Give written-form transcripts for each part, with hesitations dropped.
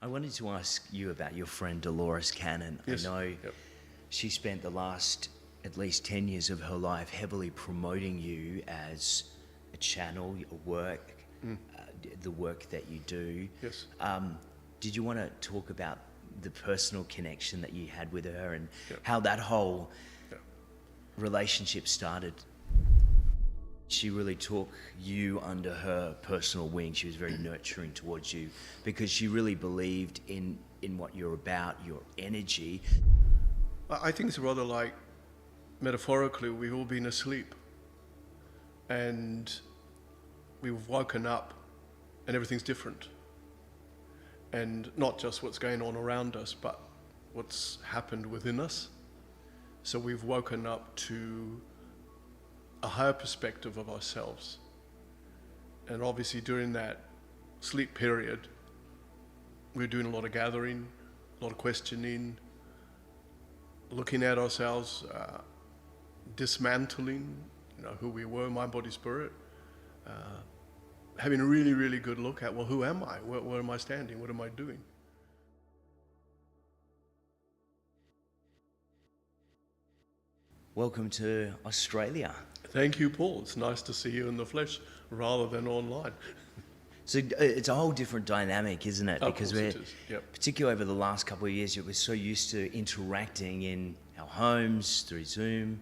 I wanted to ask you about your friend Dolores Cannon. Yes. I know Yep. she spent the last at least 10 years of her life heavily promoting you as a channel, your work, the work that you do. Yes. Did you want to talk about the personal connection that you had with her and Yep. how that whole Yep. relationship started? She really took you under her personal wing. She was very nurturing towards you because she really believed in what you're about, your energy. I think it's rather like, metaphorically, we've all been asleep and we've woken up and everything's different. And not just what's going on around us, but what's happened within us. So we've woken up to a higher perspective of ourselves. And obviously during that sleep period, we're doing a lot of gathering, a lot of questioning, looking at ourselves, dismantling, who we were, mind, body, spirit, having a really, really good look at, well, who am I? Where am I standing? What am I doing? Welcome to Australia. Thank you, Paul. It's nice to see you in the flesh rather than online. So it's a whole different dynamic, isn't it? Of Because course we're, it is. Yep. particularly over the last couple of years, we're so used to interacting in our homes through Zoom,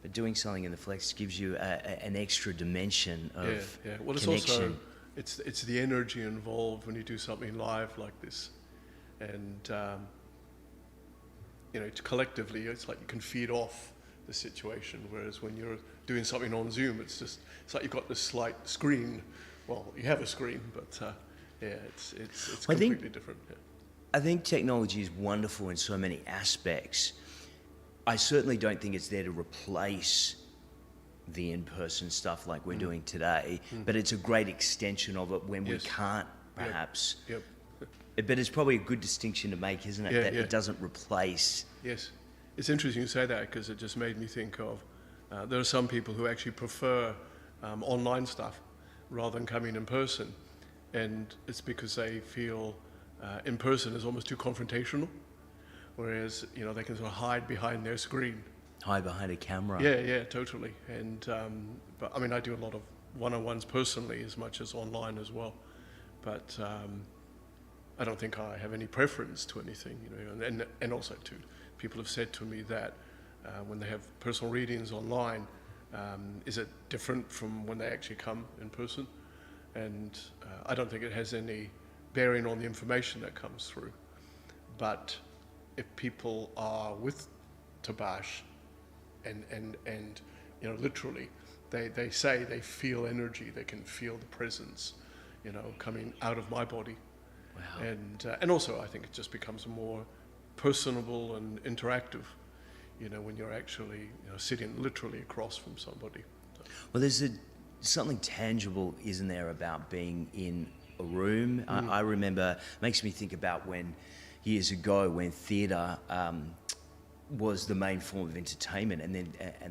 but doing something in the flesh gives you an extra dimension of Yeah. Well, it's connection. also it's the energy involved when you do something live like this, and collectively, it's like you can feed off the situation. Whereas when you're doing something on Zoom, it's like you've got this slight screen. Well, you have a screen, but it's completely different. Yeah. I think technology is wonderful in so many aspects. I certainly don't think it's there to replace the in-person stuff like we're doing today, but it's a great extension of it when we Yes. can't, perhaps. Yep. But it's probably a good distinction to make, isn't it? Yeah, that yeah. it doesn't replace. Yes. It's interesting you say that because it just made me think of, there are some people who actually prefer online stuff rather than coming in person. And it's because they feel in person is almost too confrontational, whereas, they can sort of hide behind their screen. Hide behind a camera. Yeah, totally. And, but I mean, I do a lot of one-on-ones personally as much as online as well. But I don't think I have any preference to anything, and also too, people have said to me that when they have personal readings online, is it different from when they actually come in person? And I don't think it has any bearing on the information that comes through. But if people are with Tabaash and literally, they say they feel energy, they can feel the presence, coming out of my body. Wow. And also I think it just becomes more personable and interactive, when you're actually sitting literally across from somebody. Well, there's something tangible, isn't there, about being in a room? I remember, makes me think about when years ago when theatre was the main form of entertainment, and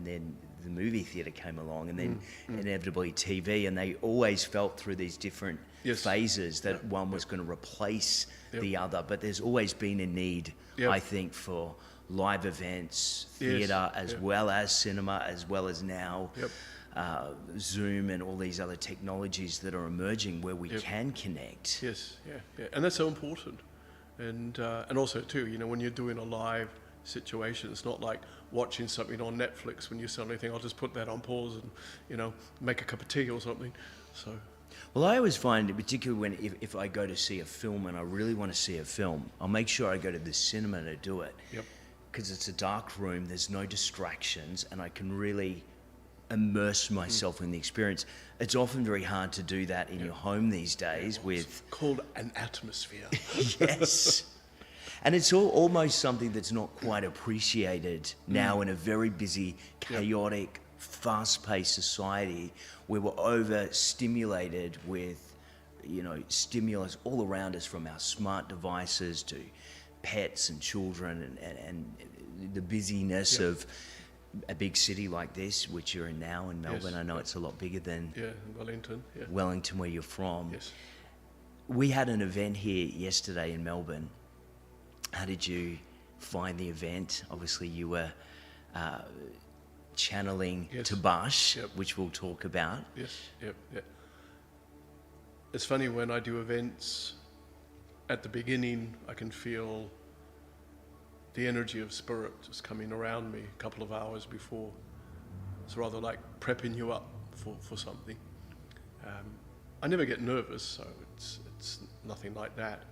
then the movie theatre came along, and then inevitably TV, and they always felt through these different Yes. phases that one was going to replace the other, but there's always been a need, I think, for live events, theatre, as well as cinema, as well as now Zoom and all these other technologies that are emerging where we can connect. Yes, yeah. And that's so important. And also too, when you're doing a live situation, it's not like watching something on Netflix when you suddenly think, I'll just put that on pause and, make a cup of tea or something. So. Well, I always find, particularly when if I go to see a film and I really want to see a film, I'll make sure I go to the cinema to do it. Yep. Because it's a dark room, there's no distractions, and I can really immerse myself in the experience. It's often very hard to do that in your home these days with... It's called an atmosphere. Yes. And it's almost something that's not quite appreciated now in a very busy, chaotic, fast-paced society where we're overstimulated with, stimulus all around us, from our smart devices to pets and children and the busyness of a big city like this, which you're in now in Melbourne. Yes. I know it's a lot bigger than Wellington. Yeah. Wellington, where you're from. Yes. We had an event here yesterday in Melbourne. How did you find the event? Obviously, you were channeling Yes. Tabaash, Yep. which we'll talk about. Yes, yep. It's funny, when I do events, at the beginning, I can feel the energy of spirit just coming around me a couple of hours before. It's rather like prepping you up for something. I never get nervous, so it's nothing like that.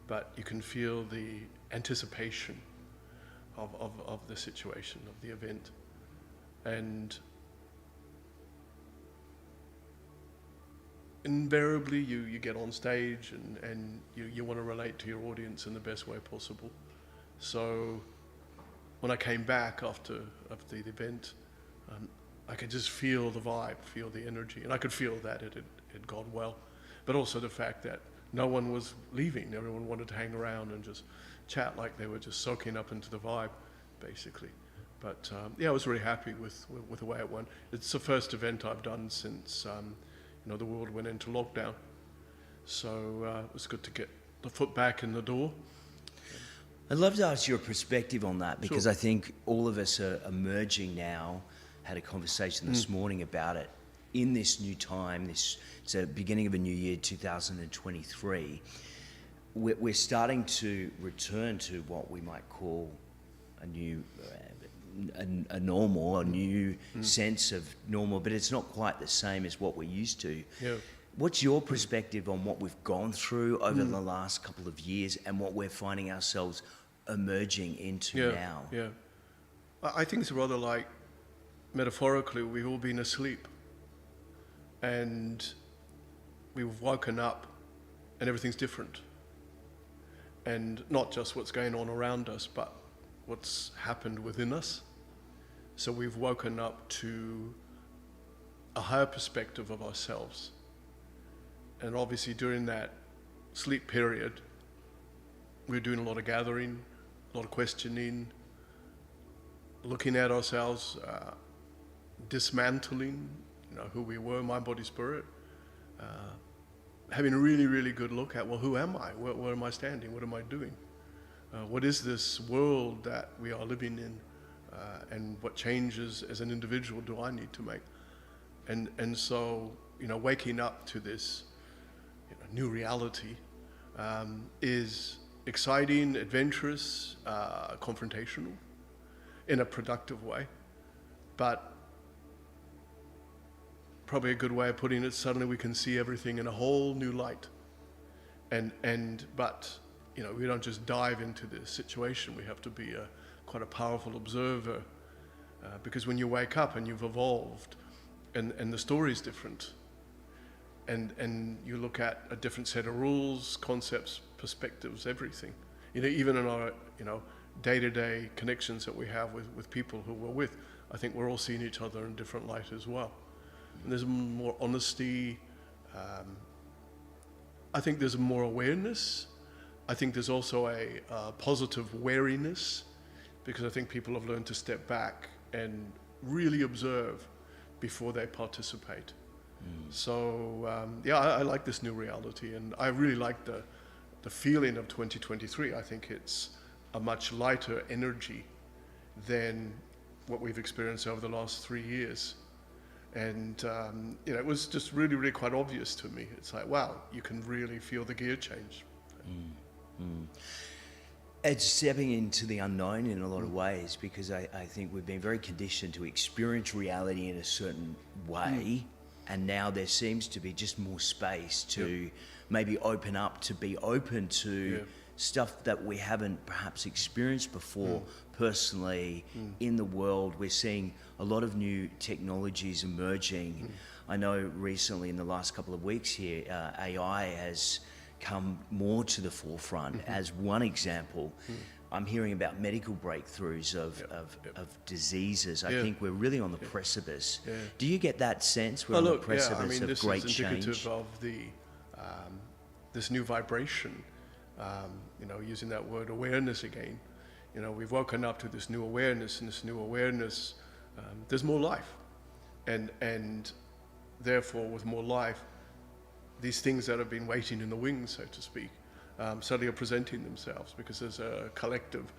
But you can feel the anticipation of the situation, of the event. And invariably you get on stage and you want to relate to your audience in the best way possible. So when I came back after the event, I could just feel the vibe, feel the energy, and I could feel that it had gone well. But also the fact that no one was leaving. Everyone wanted to hang around and just chat, like they were just soaking up into the vibe, basically. But yeah, I was really happy with the way it went. It's the first event I've done since the world went into lockdown. So it was good to get the foot back in the door. I'd love to ask your perspective on that, because Sure. I think all of us are emerging now. Had a conversation this morning about it. In this new time, it's the beginning of a new year, 2023, we're starting to return to what we might call a new, a normal, a new sense of normal, but it's not quite the same as what we're used to. Yeah. What's your perspective on what we've gone through over the last couple of years and what we're finding ourselves emerging into now? Yeah. I think it's rather like, metaphorically, we've all been asleep and we've woken up and everything's different. And not just what's going on around us, but what's happened within us. So we've woken up to a higher perspective of ourselves. And obviously during that sleep period, we're doing a lot of gathering, a lot of questioning, looking at ourselves, dismantling, who we were, mind, body, spirit, having a really, really good look at, well, who am I? Where am I standing? What am I doing? What is this world that we are living in? And what changes as an individual do I need to make? And so, waking up to this new reality is exciting, adventurous, confrontational, in a productive way. But probably a good way of putting it, suddenly we can see everything in a whole new light. But we don't just dive into this situation. We have to be quite a powerful observer, because when you wake up and you've evolved, and the story is different, and you look at a different set of rules, concepts, perspectives, everything. Even in our day-to-day connections that we have with people who we're with, I think we're all seeing each other in a different light as well. And there's more honesty. I think there's more awareness. I think there's also a positive wariness, because I think people have learned to step back and really observe before they participate. So I like this new reality, and I really like the feeling of 2023. I think it's a much lighter energy than what we've experienced over the last 3 years. And it was just really, really quite obvious to me. It's like, wow, you can really feel the gear change. It's stepping into the unknown in a lot of ways, because I think we've been very conditioned to experience reality in a certain way, and now there seems to be just more space to maybe open up, to be open to stuff that we haven't perhaps experienced before personally in the world. We're seeing a lot of new technologies emerging. I know recently in the last couple of weeks here, AI has come more to the forefront as one example. I'm hearing about medical breakthroughs of diseases. I think we're really on the precipice. Do you get that sense? We're on the precipice of great this is change. indicative of this new vibration. Using that word awareness again. We've woken up to this new awareness, and this new awareness, there's more life, and therefore with more life, these things that have been waiting in the wings, so to speak, suddenly are presenting themselves because there's a collective,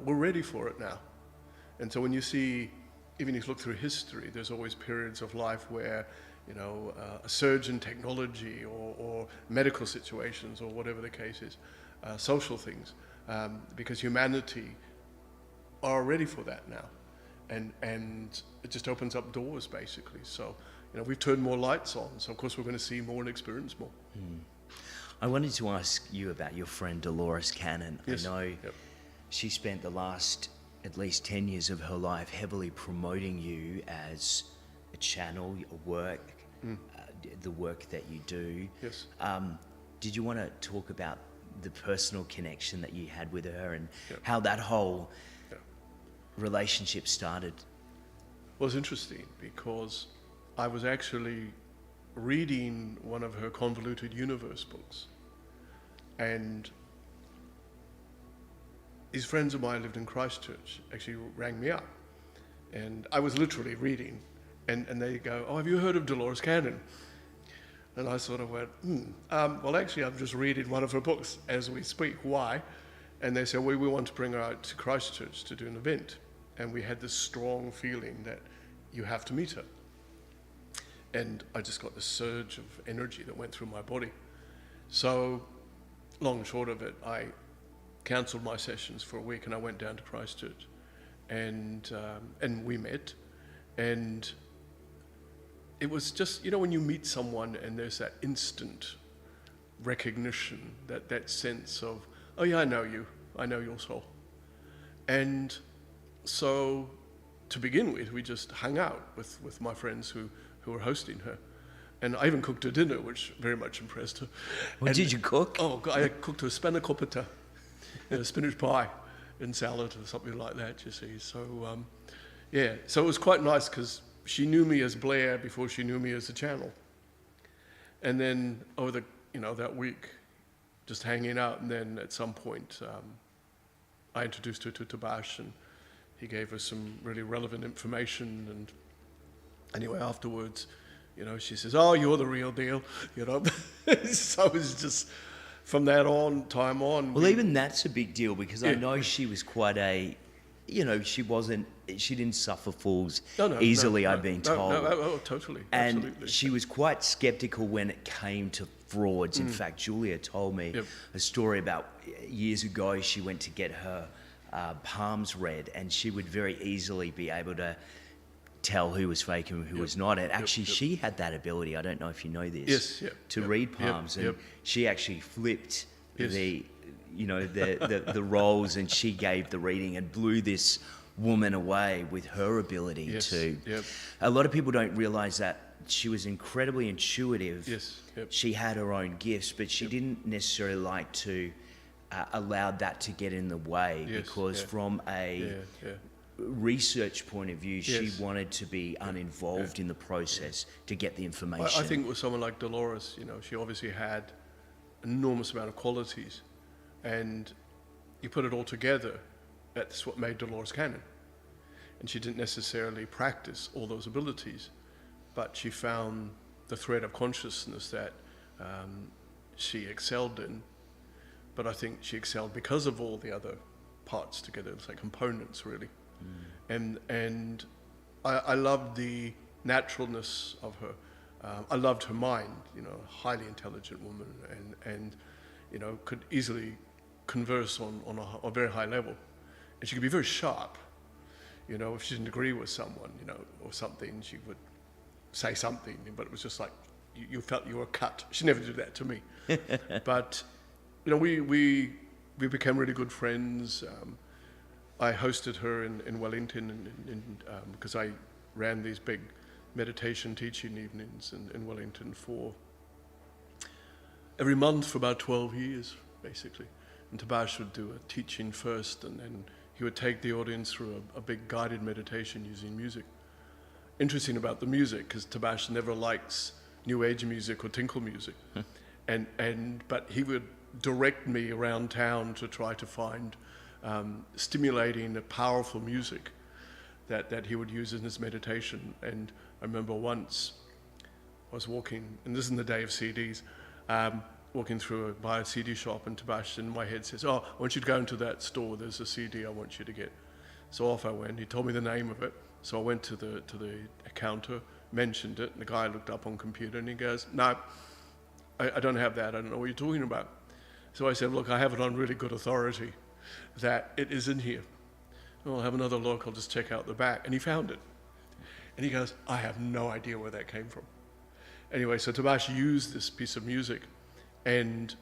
we're ready for it now. And so when you see, even if you look through history, there's always periods of life where, you know, a surge in technology or medical situations or whatever the case is, social things, because humanity are ready for that now. And it just opens up doors, basically. So, you know, we've turned more lights on, so of course we're going to see more and experience more. I wanted to ask you about your friend Dolores Cannon. Yes. I know Yep. she spent the last at least 10 years of her life heavily promoting you as a channel, a work, the work that you do. Yes. Did you want to talk about the personal connection that you had with her and Yep. how that whole Yep. relationship started? Well, it's interesting because I was actually reading one of her Convoluted Universe books, and these friends of mine lived in Christchurch actually rang me up, and I was literally reading, and they go, "Oh, have you heard of Dolores Cannon?" And I sort of went, well, actually, I'm just reading one of her books as we speak. Why? And they said, well, we want to bring her out to Christchurch to do an event. And we had this strong feeling that you have to meet her. And I just got this surge of energy that went through my body. So, long and short of it, I cancelled my sessions for a week and I went down to Christchurch. And we met. And it was just, you know, when you meet someone and there's that instant recognition, that sense of, oh yeah, I know you, I know your soul. And so to begin with, we just hung out with my friends who were hosting her. And I even cooked her dinner, which very much impressed her. What did you cook? Oh, I cooked her spanakopita, a spinach pie and salad or something like that, you see. So, yeah, so it was quite nice because she knew me as Blair before she knew me as the channel. And then over that week, just hanging out, and then at some point, I introduced her to Tabaash, and he gave her some really relevant information. And anyway, afterwards, you know, she says, "Oh, you're the real deal," you know. So it was just from that time on. Well, even that's a big deal because I know she was quite a, you know, she didn't suffer fools easily, I've been told. No, totally. And Absolutely. she was quite skeptical when it came to frauds. In fact, Julia told me a story about years ago, she went to get her palms read and she would very easily be able to tell who was fake and who was not. And actually, she had that ability, I don't know if you know this, to read palms. And she actually flipped the roles, and she gave the reading and blew this woman away with her ability to. A lot of people don't realize that she was incredibly intuitive. She had her own gifts, but she didn't necessarily like to allow that to get in the way because from a research point of view, she wanted to be uninvolved in the process to get the information. I think with someone like Dolores, you know, she obviously had an enormous amount of qualities. And you put it all together, that's what made Dolores Cannon. And she didn't necessarily practice all those abilities, but she found the thread of consciousness that she excelled in. But I think she excelled because of all the other parts together, it's like components really. And I loved the naturalness of her. I loved her mind, you know, a highly intelligent woman, and you know, could easily converse on a very high level. And she could be very sharp. You know, if she didn't agree with someone, you know, or something, she would say something, but it was just like, you felt you were cut. She never did that to me. But, you know, we became really good friends. I hosted her in Wellington because I ran these big meditation teaching evenings in Wellington for every month for about 12 years, basically. And Tabaash would do a teaching first, and then he would take the audience through a big guided meditation using music. Interesting about the music, because Tabaash never likes New Age music or tinkle music. But he would direct me around town to try to find stimulating, powerful music that he would use in his meditation. And I remember once I was walking, and this is in the day of CDs, walking by a CD shop in Tabaash, and my head says, "Oh, I want you to go into that store. There's a CD I want you to get." So off I went. He told me the name of it. So I went to the counter, mentioned it, and the guy looked up on computer, and he goes, "No, I don't have that. I don't know what you're talking about." So I said, "Look, I have it on really good authority that it is in here. I'll have another look. I'll just check out the back." And he found it. And he goes, "I have no idea where that came from." Anyway, so Tabaash used this piece of music, and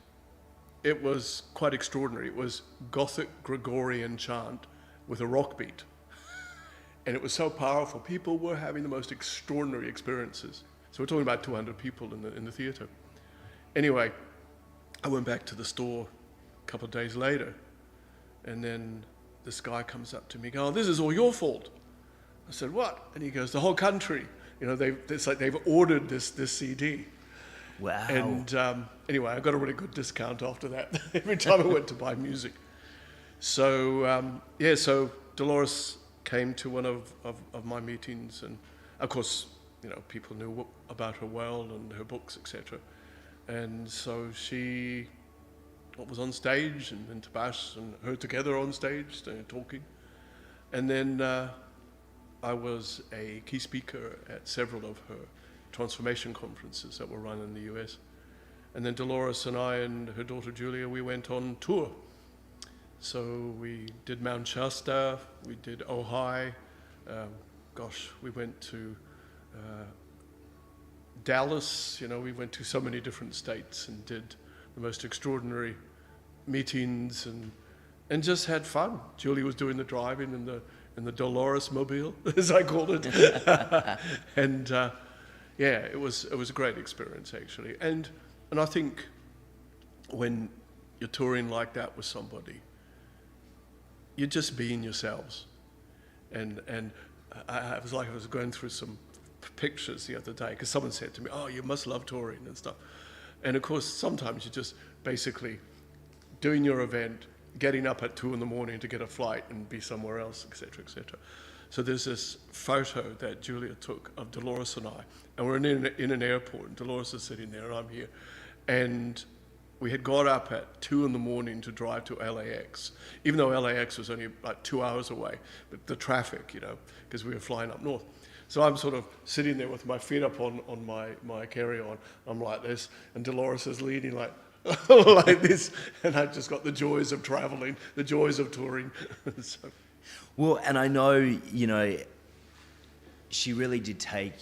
it was quite extraordinary. It was Gothic Gregorian chant with a rock beat. And it was so powerful. People were having the most extraordinary experiences. So we're talking about 200 people in the theater. Anyway, I went back to the store a couple of days later, and then this guy comes up to me, "Oh, this is all your fault." I said, "What?" And he goes, "The whole country, it's like they've ordered this CD." Wow. And anyway, I got a really good discount after that every time I went to buy music. So, so Dolores came to one of my meetings, and of course, people knew about her well and her books, etc. And so she was on stage, and Tabaash and her together on stage, talking. And then I was a key speaker at several of her transformation conferences that were run in the US. And then Dolores and I and her daughter Julia, we went on tour. So we did Mount Shasta, we did Ojai, we went to Dallas, we went to so many different states and did the most extraordinary meetings and just had fun. Julie was doing the driving in the Dolores mobile, as I called it. And it was a great experience actually. And I think when you're touring like that with somebody, you're just being yourselves. And I was going through some pictures the other day, because someone said to me, "Oh, you must love touring and stuff." And of course, sometimes you're just basically doing your event, getting up at 2 a.m. to get a flight and be somewhere else, etc., etc. So there's this photo that Julia took of Dolores and I, and we're in an airport, and Dolores is sitting there, and I'm here. And we had got up at 2 a.m. to drive to LAX, even though LAX was only like 2 hours away, but the traffic, because we were flying up north. So I'm sort of sitting there with my feet up on my carry-on. I'm like this, and Dolores is leaning like like this, and I've just got the joys of traveling, the joys of touring. So. Well, and I know, she really did take,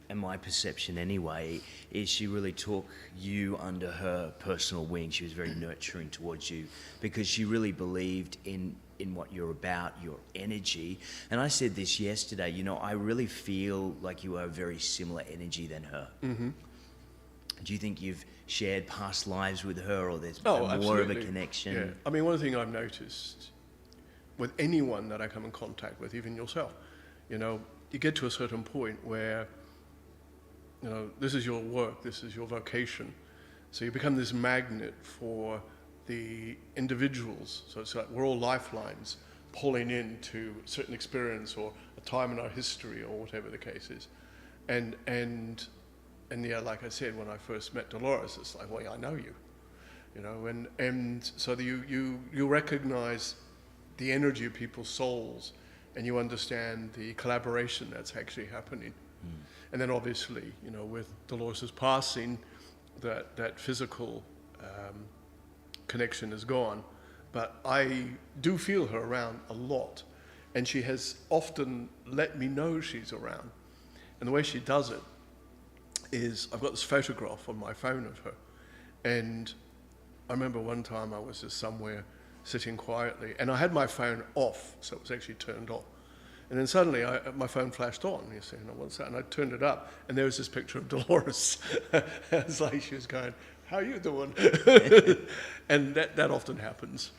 in my perception anyway, is she really took you under her personal wing. She was very nurturing towards you because she really believed in what you're about, your energy. And I said this yesterday, I really feel like you are a very similar energy than her. Mm-hmm. Do you think you've shared past lives with her, or there's more absolutely. of a connection? Yeah. I mean, one thing I've noticed with anyone that I come in contact with, even yourself, you get to a certain point where, this is your work, this is your vocation. So you become this magnet for the individuals. So it's like we're all lifelines pulling into a certain experience or a time in our history or whatever the case is. And yeah, like I said, when I first met Dolores, it's like, well, yeah, I know you, and so you recognize the energy of people's souls, and you understand the collaboration that's actually happening. Mm. And then obviously, with Dolores' passing, that physical connection is gone, but I do feel her around a lot, and she has often let me know she's around. And the way she does it is, I've got this photograph on my phone of her, and I remember one time I was just somewhere sitting quietly, and I had my phone off, so it was actually turned off. And then suddenly my phone flashed on. You say, what's that? And I turned it up, and there was this picture of Dolores. It's like she was going, "How you doing?" And that often happens.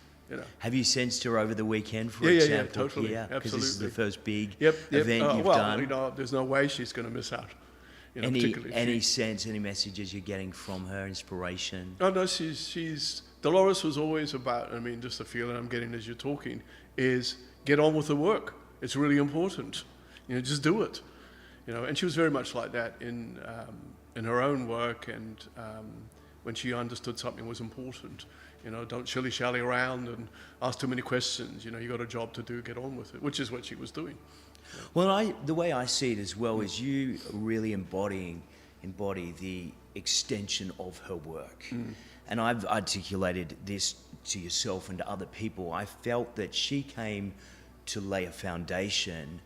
Have you sensed her over the weekend, for example? example? Yeah, totally. Yeah, because this is the first big event you've done. There's no way she's going to miss out. Any sense, any messages you're getting from her, inspiration? Oh no, she's Dolores was always about. Just the feeling I'm getting as you're talking is get on with the work. It's really important. Just do it. And she was very much like that in in her own work, and when she understood something was important, don't shilly-shally around and ask too many questions. You got a job to do, get on with it, which is what she was doing. Well, the way I see it as well is you really embody the extension of her work. And I've articulated this to yourself and to other people. I felt that she came to lay a foundation,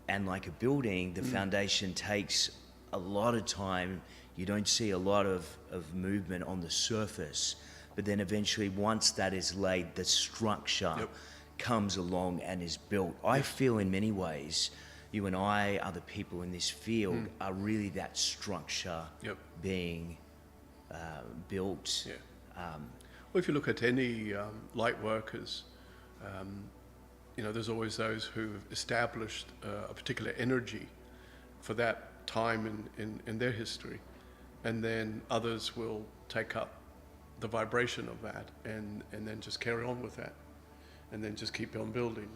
and like a building, the foundation takes a lot of time. You don't see a lot of movement on the surface, but then eventually once that is laid, the structure comes along and is built. I feel in many ways, you and I, other people in this field, are really that structure being built. Well, if you look at any light workers, there's always those who've established a particular energy for that time in their history, and then others will take up the vibration of that and then just carry on with that, and then just keep on building.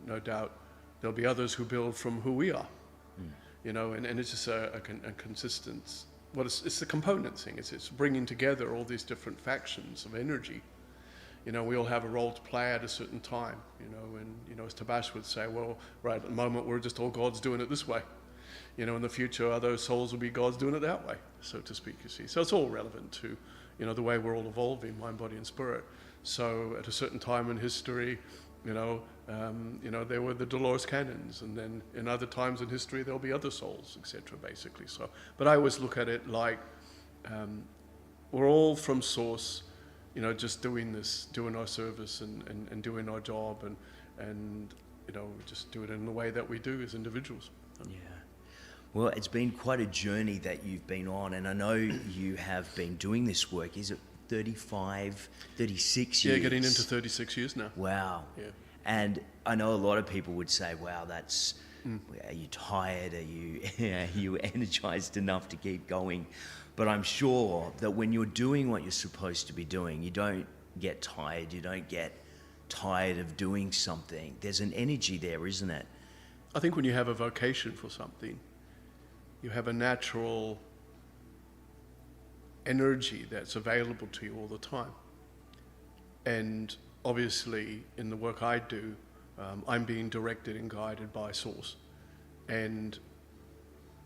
No doubt there'll be others who build from who we are, and it's just a consistent. Well, it's the component thing. It's bringing together all these different factions of energy. We all have a role to play at a certain time. And as Tabaash would say, well, right at the moment we're just all God's doing it this way. In the future, other souls will be God's doing it that way, so to speak. You see, so it's all relevant to the way we're all evolving, mind, body, and spirit. So at a certain time in history, there were the Dolores Cannons, and then in other times in history there'll be other souls, etc. Basically. So, but I always look at it like we're all from source, just doing our service and doing our job, and just do it in the way that we do as individuals. Yeah. Well, it's been quite a journey that you've been on, and I know you have been doing this work. Is it 35, 36 years? Yeah, getting into 36 years now. Wow. Yeah. And I know a lot of people would say, wow, that's, are you tired? Are you energized enough to keep going? But I'm sure that when you're doing what you're supposed to be doing, you don't get tired. You don't get tired of doing something. There's an energy there, isn't it? I think when you have a vocation for something, you have a natural energy that's available to you all the time. And obviously, in the work I do, I'm being directed and guided by Source. And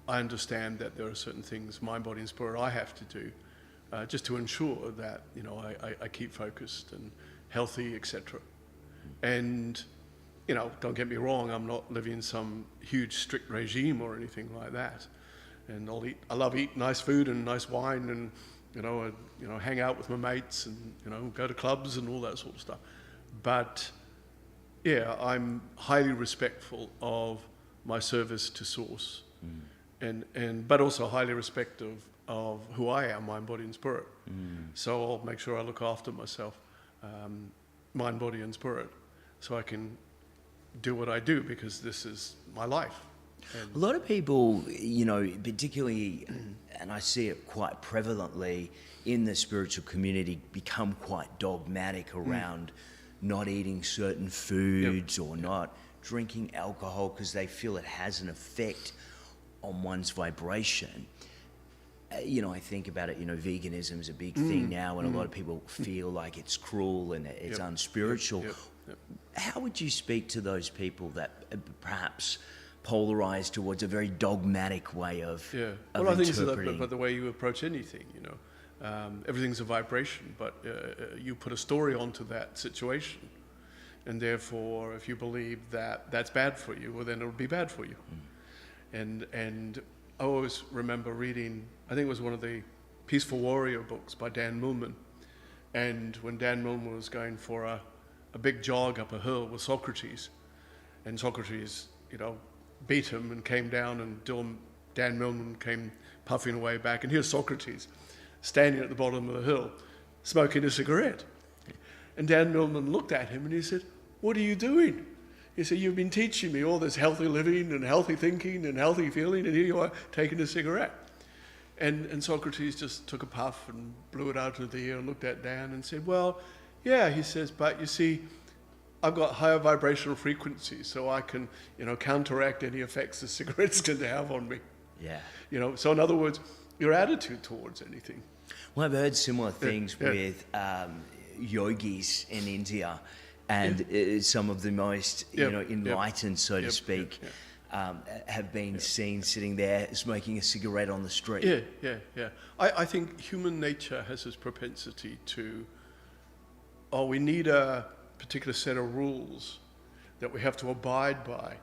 I understand that there are certain things, mind, body, and spirit, I have to do just to ensure that I keep focused and healthy, etc. And don't get me wrong, I'm not living some huge strict regime or anything like that. And I love eating nice food and nice wine, and hang out with my mates, and go to clubs and all that sort of stuff. But yeah, I'm highly respectful of my service to Source, but also highly respectful of who I am, mind, body, and spirit. So I'll make sure I look after myself, mind, body, and spirit, so I can do what I do, because this is my life. A lot of people, particularly, and I see it quite prevalently in the spiritual community, become quite dogmatic around not eating certain foods or not drinking alcohol because they feel it has an effect on one's vibration. I think about it, veganism is a big thing now, and a lot of people feel like it's cruel and it's unspiritual. How would you speak to those people that perhaps polarized towards a very dogmatic way of Well, I think interpreting? but the way you approach anything, everything's a vibration, but you put a story onto that situation, and therefore, if you believe that that's bad for you, well, then it'll be bad for you. And I always remember reading, I think it was one of the Peaceful Warrior books by Dan Millman, and when Dan Millman was going for a big jog up a hill with Socrates, and Socrates, beat him and came down, and Dan Millman came puffing away back, and here's Socrates standing at the bottom of the hill smoking a cigarette. And Dan Millman looked at him and he said, "What are you doing?" He said, "You've been teaching me all this healthy living and healthy thinking and healthy feeling, and here you are taking a cigarette." And Socrates just took a puff and blew it out into the air and looked at Dan and said, "Well, yeah," he says, "but you see, I've got higher vibrational frequencies, so I can, counteract any effects the cigarette's going to have on me." Yeah. So in other words, your attitude towards anything. Well, I've heard similar things yeah. with yogis in India, and some of the most enlightened, so to speak, have been seen sitting there smoking a cigarette on the street. Yeah. I think human nature has this propensity to, we need a particular set of rules that we have to abide by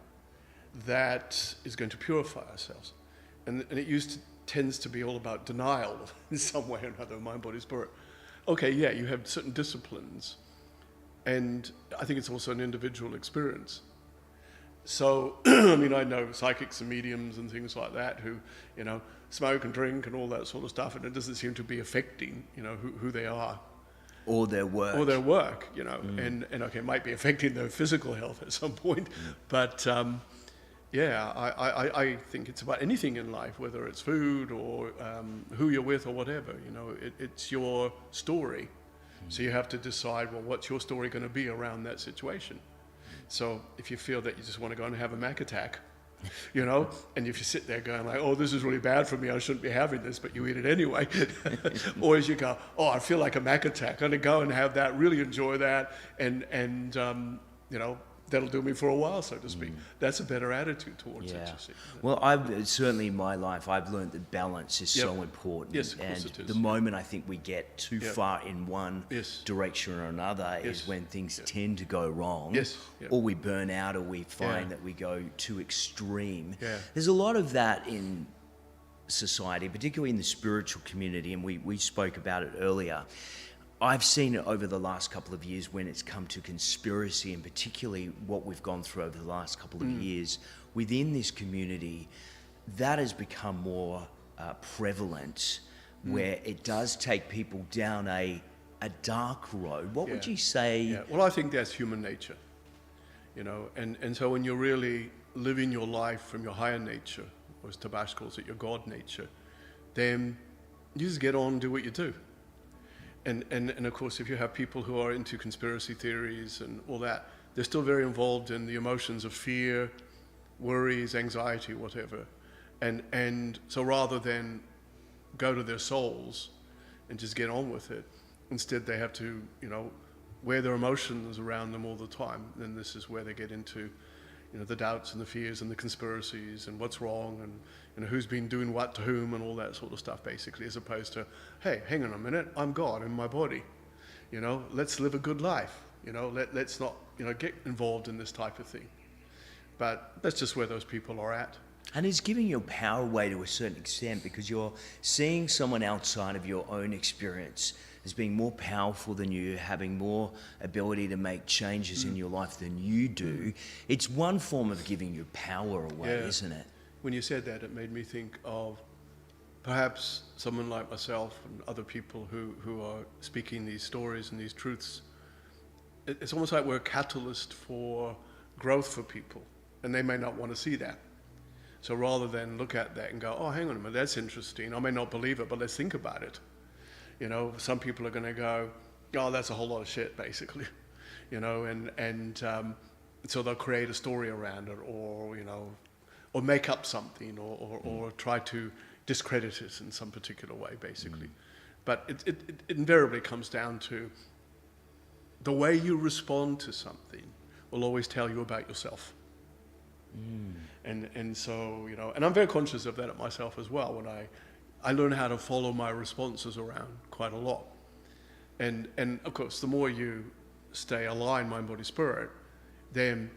that is going to purify ourselves. And it tends to be all about denial in some way or another, mind, body, spirit. Okay, yeah, you have certain disciplines, and I think it's also an individual experience. So, I mean, I know psychics and mediums and things like that who, smoke and drink and all that sort of stuff, and it doesn't seem to be affecting, who they are. Or their work. And okay, it might be affecting their physical health at some point, but I think it's about anything in life, whether it's food or who you're with or whatever, it's your story. So you have to decide, well, what's your story going to be around that situation? So if you feel that you just want to go and have a Mac attack, and if you sit there going like, oh, this is really bad for me, I shouldn't be having this, but you eat it anyway. Or as you go, oh, I feel like a Mac attack, I'm going to go and have that, really enjoy that, and that'll do me for a while, so to speak. That's a better attitude towards it, you see. Well, I've certainly in my life, I've learned that balance is so important. Yes, of course and it is. The moment I think we get too far in one direction or another is when things tend to go wrong. Or we burn out, or we find that we go too extreme. There's a lot of that in society, particularly in the spiritual community, and we spoke about it earlier. I've seen it over the last couple of years when it's come to conspiracy, and particularly what we've gone through over the last couple of years within this community, that has become more prevalent, where it does take people down a dark road. What would you say? Yeah. Well, I think that's human nature, and so when you're really living your life from your higher nature, or as Tabaash calls it, your God nature, then you just get on and do what you do. And of course, if you have people who are into conspiracy theories and all that, they're still very involved in the emotions of fear, worries, anxiety, whatever. And so rather than go to their souls and just get on with it, instead they have to, wear their emotions around them all the time. Then this is where they get into, the doubts and the fears and the conspiracies and what's wrong and who's been doing what to whom and all that sort of stuff, basically, as opposed to, hey, hang on a minute, I'm God in my body. Let's live a good life. Let's not, get involved in this type of thing. But that's just where those people are at. And it's giving your power away to a certain extent, because you're seeing someone outside of your own experience as being more powerful than you, having more ability to make changes in your life than you do. It's one form of giving your power away, isn't it? When you said that, it made me think of perhaps someone like myself and other people who are speaking these stories and these truths. It's almost like we're a catalyst for growth for people, and they may not want to see that. So rather than look at that and go, oh, hang on a minute, that's interesting. I may not believe it, but let's think about it. Some people are going to go, oh, that's a whole lot of shit, basically. So they'll create a story around it, or make up something, or try to discredit it in some particular way, basically. But it invariably comes down to the way you respond to something will always tell you about yourself. And so, and I'm very conscious of that at myself as well, when I learn how to follow my responses around quite a lot. And of course, the more you stay aligned, mind, body, spirit, then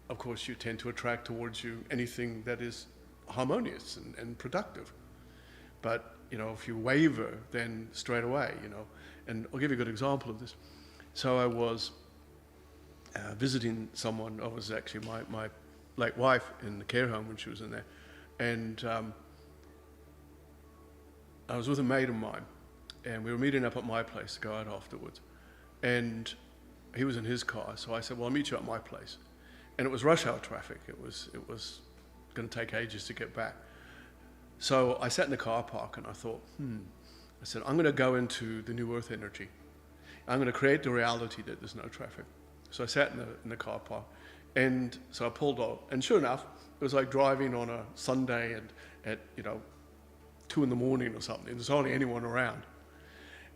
of course you tend to attract towards you anything that is harmonious and productive. But, if you waver, then straight away, and I'll give you a good example of this. So I was visiting someone. I was actually my late wife in the care home when she was in there. And I was with a mate of mine, and we were meeting up at my place to go out afterwards. And he was in his car, so I said, well, I'll meet you at my place. And it was rush hour traffic. It was going to take ages to get back. So I sat in the car park and I thought, I said, I'm going to go into the New Earth energy. I'm going to create the reality that there's no traffic. So I sat in the car park, and so I pulled out. And sure enough, it was like driving on a Sunday at 2 in the morning or something. There's hardly anyone around.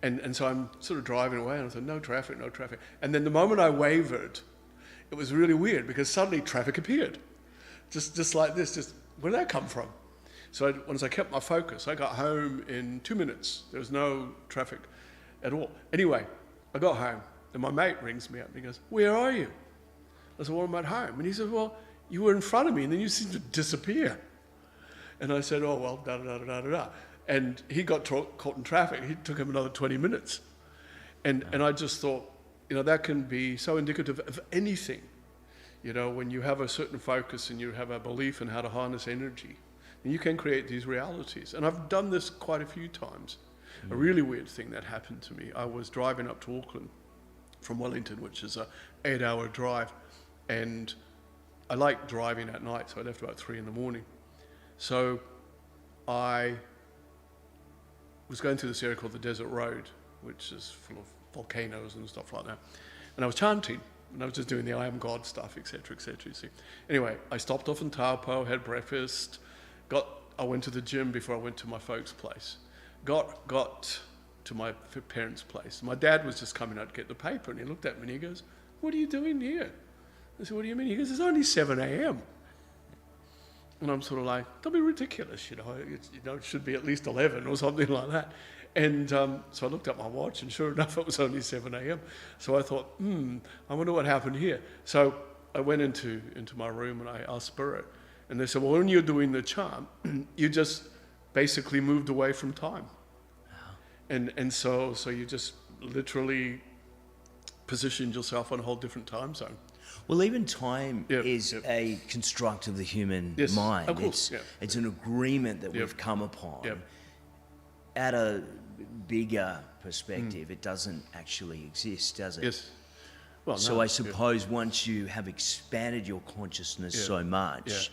And so I'm sort of driving away, and I thought, no traffic, no traffic. And then the moment I wavered, it was really weird because suddenly traffic appeared. Just like this, just where did that come from? So once I kept my focus, I got home in 2 minutes. There was no traffic at all. Anyway, I got home, and my mate rings me up, and he goes, where are you? I said, well, I'm at home. And he said, well, you were in front of me, and then you seemed to disappear. And I said, oh, well, da-da-da-da-da-da. And he got caught in traffic. It took him another 20 minutes. And I just thought, that can be so indicative of anything. When you have a certain focus and you have a belief in how to harness energy, and you can create these realities. And I've done this quite a few times. A really weird thing that happened to me. I was driving up to Auckland from Wellington, which is a 8-hour drive. And I like driving at night, so I left about 3 in the morning. So I was going through this area called the Desert Road, which is full of volcanoes and stuff like that. And I was chanting, and I was just doing the I am God stuff, etc., you see. Anyway, I stopped off in Taupo, had breakfast, I went to the gym before I went to my folks' place. Got to my parents' place. My dad was just coming out to get the paper, and he looked at me and he goes, what are you doing here? I said, what do you mean? He goes, it's only 7 a.m. And I'm sort of like, don't be ridiculous, it should be at least 11 or something like that. And so I looked at my watch, and sure enough, it was only 7 a.m. So I thought, I wonder what happened here. So I went into my room and I asked Spirit, and they said, well, when you're doing the chant, you just basically moved away from time. And so you just literally positioned yourself on a whole different time zone. Well, even time is a construct of the human mind. Of course, it's an agreement that we've come upon. At a bigger perspective, it doesn't actually exist, does it? Yes. Well, so I suppose once you have expanded your consciousness so much,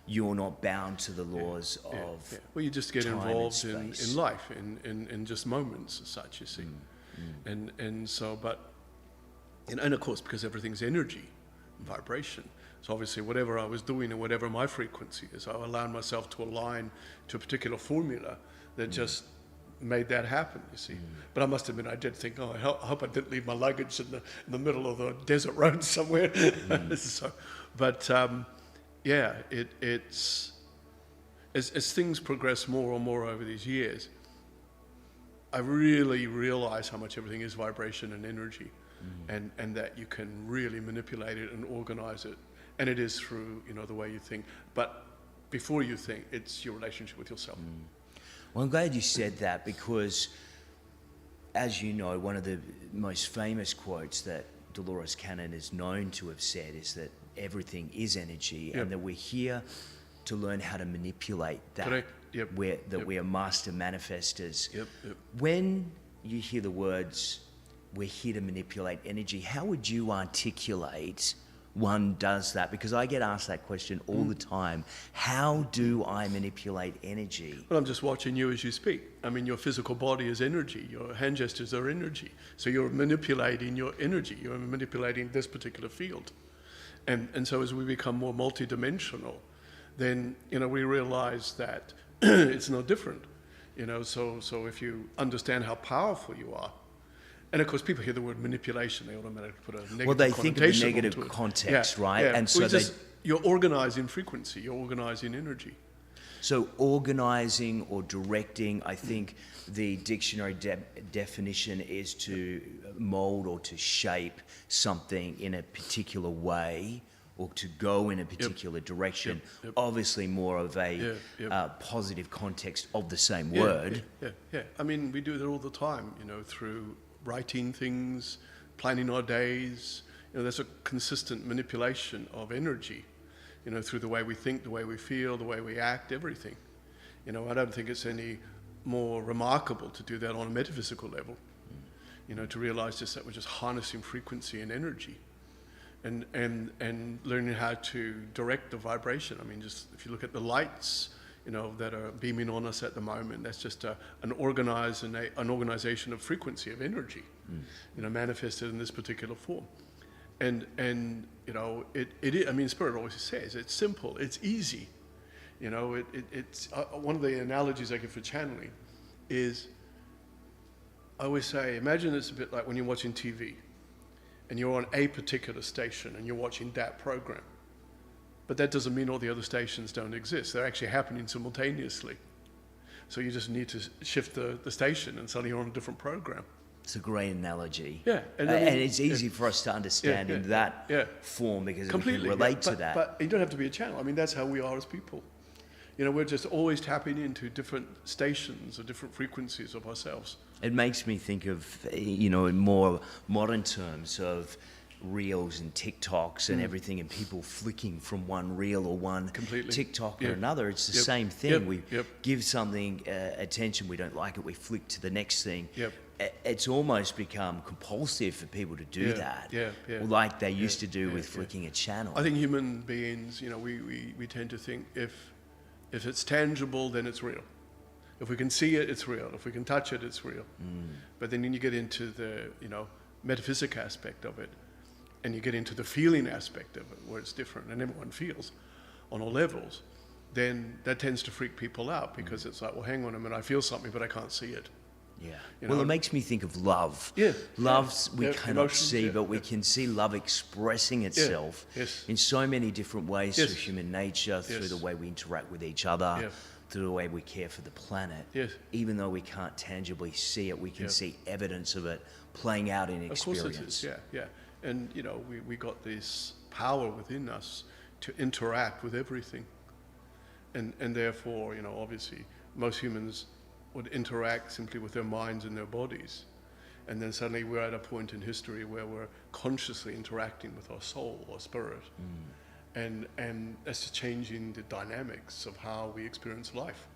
you're not bound to the laws of Well, you just get time involved and in life, in just moments as such, you see. And so, and of course, because everything's energy, vibration. So obviously whatever I was doing and whatever my frequency is, I allowed myself to align to a particular formula that just made that happen, you see. But I must admit, I did think, I hope I didn't leave my luggage in the middle of the desert road somewhere. So, but it's as things progress more and more over these years, I really realize how much everything is vibration and energy. And that you can really manipulate it and organize it. And it is through, the way you think. But before you think, it's your relationship with yourself. Well, I'm glad you said that because, as you know, one of the most famous quotes that Dolores Cannon is known to have said is that everything is energy and that we're here to learn how to manipulate that. Correct. We are master manifestors. When you hear the words, we're here to manipulate energy, how would you articulate one does that? Because I get asked that question all the time. How do I manipulate energy? Well, I'm just watching you as you speak. I mean, your physical body is energy. Your hand gestures are energy. So you're manipulating your energy. You're manipulating this particular field. And so as we become more multidimensional, then, we realize that it's no different. So if you understand how powerful you are, and of course, people hear the word manipulation, they automatically put a negative connotation. Well, they think of the negative onto it. context, right? And so you're organizing frequency, you're organizing energy. So organizing or directing, I think the dictionary definition is to mold or to shape something in a particular way or to go in a particular direction. Obviously more of a positive context of the same word. I mean, we do that all the time, through writing things, planning our days. There's a consistent manipulation of energy, through the way we think, the way we feel, the way we act, everything. I don't think it's any more remarkable to do that on a metaphysical level, to realize just that we're just harnessing frequency and energy and learning how to direct the vibration. I mean, just if you look at the lights, that are beaming on us at the moment, that's just an organization of frequency, of energy, manifested in this particular form. And it I mean, Spirit always says, it's simple, it's easy. You know, it's one of the analogies I give for channeling is, I always say, imagine it's a bit like when you're watching TV and you're on a particular station and you're watching that program. But that doesn't mean all the other stations don't exist. They're actually happening simultaneously. So you just need to shift the station and suddenly you're on a different program. It's a great analogy. Yeah. And it's easy for us to understand in that form because we can relate to that. But you don't have to be a channel. I mean, that's how we are as people. You know, we're just always tapping into different stations or different frequencies of ourselves. It makes me think of, you know, in more modern terms of reels and TikToks and everything, and people flicking from one reel or one TikTok or another. It's the same thing. We give something attention, we don't like it, we flick to the next thing. It's almost become compulsive for people to do that, like they used to do with flicking a channel. I think human beings, you know, we tend to think if it's tangible, then it's real. If we can see it, it's real. If we can touch it, it's real. But then you get into the, you know, metaphysic aspect of it, and you get into the feeling aspect of it, where it's different, and everyone feels on all levels, then that tends to freak people out because it's like, well, hang on a minute, I feel something, but I can't see it. Yeah. You Well, know? it makes me think of love. Love we cannot emotions, see, but we can see love expressing itself in so many different ways through human nature, through the way we interact with each other, through the way we care for the planet. Even though we can't tangibly see it, we can see evidence of it playing out in experience. Of course it is, And, you know, we got this power within us to interact with everything. And therefore, you know, obviously, most humans would interact simply with their minds and their bodies. And then suddenly we're at a point in history where we're consciously interacting with our soul or spirit. And that's changing the dynamics of how we experience life.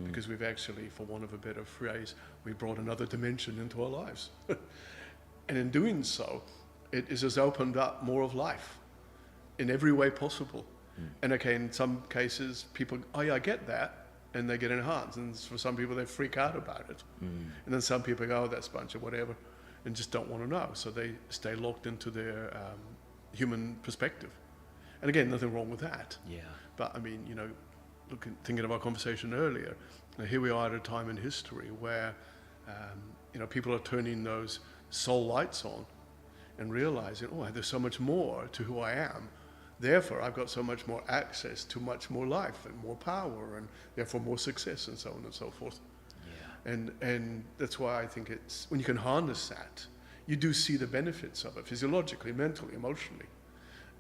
Because we've actually, for want of a better phrase, we brought another dimension into our lives. And in doing so, it has opened up more of life in every way possible. And okay, in some cases, people, oh yeah, I get that. And they get enhanced. And for some people, they freak out about it. And then some people go, oh, that's a bunch of whatever, and just don't want to know. So they stay locked into their human perspective. And again, nothing wrong with that. But I mean, you know, thinking of our conversation earlier, here we are at a time in history where, you know, people are turning those soul lights on and realizing, oh, there's so much more to who I am. Therefore, I've got so much more access to much more life and more power and therefore more success and so on and so forth. And that's why I think it's, when you can harness that, you do see the benefits of it physiologically, mentally, emotionally.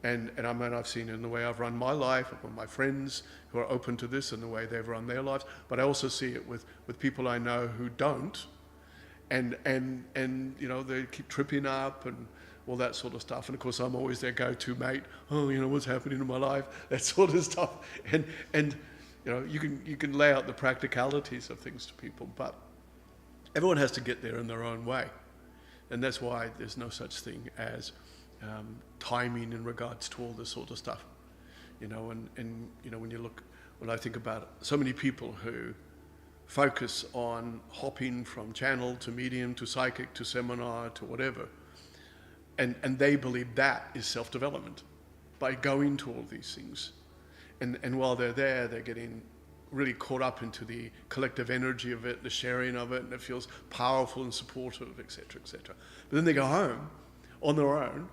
And I mean, I've seen it in the way I've run my life, with my friends who are open to this and the way they've run their lives. But I also see it with people I know who don't. And you know, they keep tripping up and all that sort of stuff. And of course, I'm always their go-to mate. Oh, you know, what's happening in my life? That sort of stuff. And you know, you can lay out the practicalities of things to people, but everyone has to get there in their own way. And that's why there's no such thing as timing in regards to all this sort of stuff. You know, and you know, when I think about so many people who focus on hopping from channel to medium to psychic to seminar to whatever, and they believe that is self-development by going to all these things. And while they're there, they're getting really caught up into the collective energy of it, the sharing of it, and it feels powerful and supportive, et cetera, et cetera. But then they go home on their own,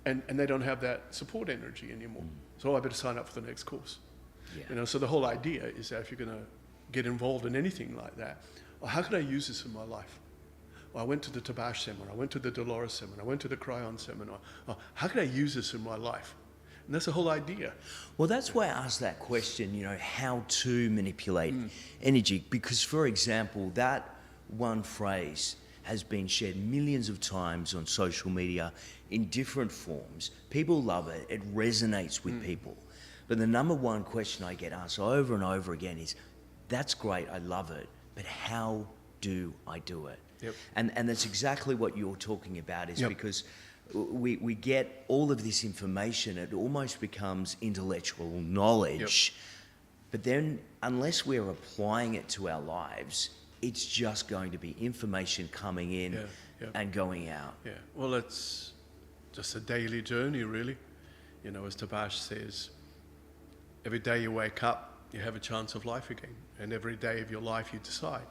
and they don't have that support energy anymore. So I better sign up for the next course. You know, so the whole idea is that if you're going to get involved in anything like that, well, how can I use this in my life? Well, I went to the Tabaash seminar, I went to the Dolores seminar, I went to the Cryon seminar. Oh, how can I use this in my life? And that's the whole idea. Well, that's why I asked that question, you know, how to manipulate energy. Because, for example, that one phrase has been shared millions of times on social media in different forms. People love it. It resonates with people. But the number one question I get asked over and over again is, that's great, I love it, but how do I do it? And that's exactly what you're talking about, is because we get all of this information, it almost becomes intellectual knowledge, but then unless we're applying it to our lives, it's just going to be information coming in and going out. Well, it's just a daily journey, really. You know, as Tabaash says, every day you wake up, you have a chance of life again. And every day of your life you decide,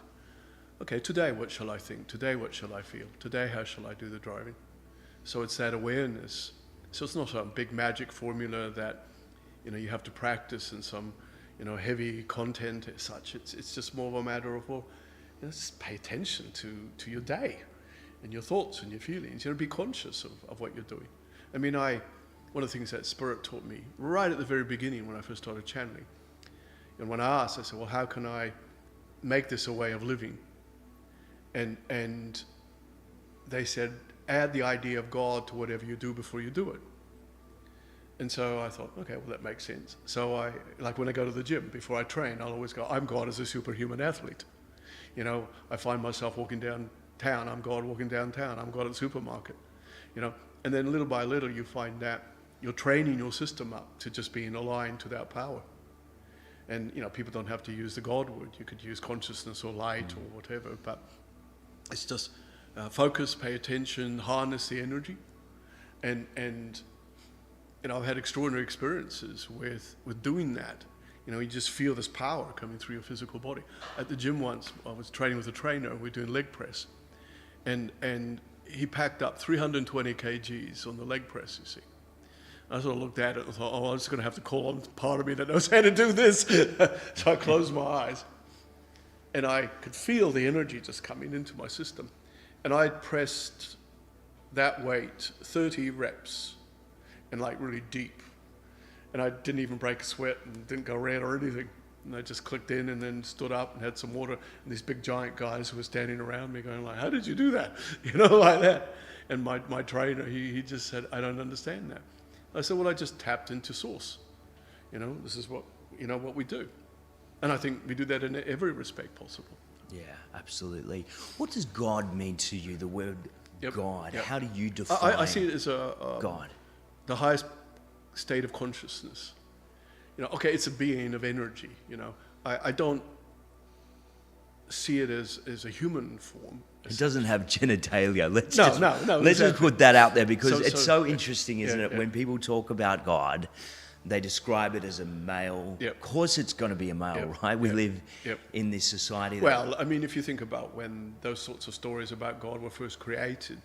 okay, today what shall I think? Today what shall I feel? Today how shall I do the driving? So it's that awareness. So it's not some big magic formula that, you have to practice in some, heavy content as such. It's just more of a matter of, well, just pay attention to your day and your thoughts and your feelings. Be conscious of what you're doing. I mean, one of the things that Spirit taught me right at the very beginning when I first started channeling, and when I asked, I said, well, how can I make this a way of living? And they said, add the idea of God to whatever you do before you do it. And so I thought, okay, well, that makes sense. So like when I go to the gym, before I train, I'll always go, I'm God as a superhuman athlete. I find myself walking downtown, I'm God walking downtown, I'm God at the supermarket, And then little by little you find that you're training your system up to just being aligned to that power. And, people don't have to use the God word. You could use consciousness or light or whatever, but it's just focus, pay attention, harness the energy. And I've had extraordinary experiences with doing that. You just feel this power coming through your physical body. At the gym once, I was training with a trainer, we were doing leg press. And he packed up 320 kgs on the leg press, you see. I sort of looked at it and thought, I'm just going to have to call on part of me that knows how to do this. So I closed my eyes. And I could feel the energy just coming into my system. And I pressed that weight 30 reps and really deep. And I didn't even break a sweat and didn't go red or anything. And I just clicked in and then stood up and had some water. And these big giant guys who were standing around me going how did you do that? Like that. And my trainer, he just said, I don't understand that. I said, well, I just tapped into source. This is what we do. And I think we do that in every respect possible. Yeah, absolutely. What does God mean to you, the word God? Yep. How do you define I see it as God? The highest state of consciousness. Okay, it's a being of energy. I don't see it as a human form. It doesn't have genitalia. Let's exactly. just put that out there because it's so interesting, isn't it? Yeah. When people talk about God, they describe it as a male. Yep. Of course it's going to be a male, right? We live in this society. Well, I mean, if you think about when those sorts of stories about God were first created,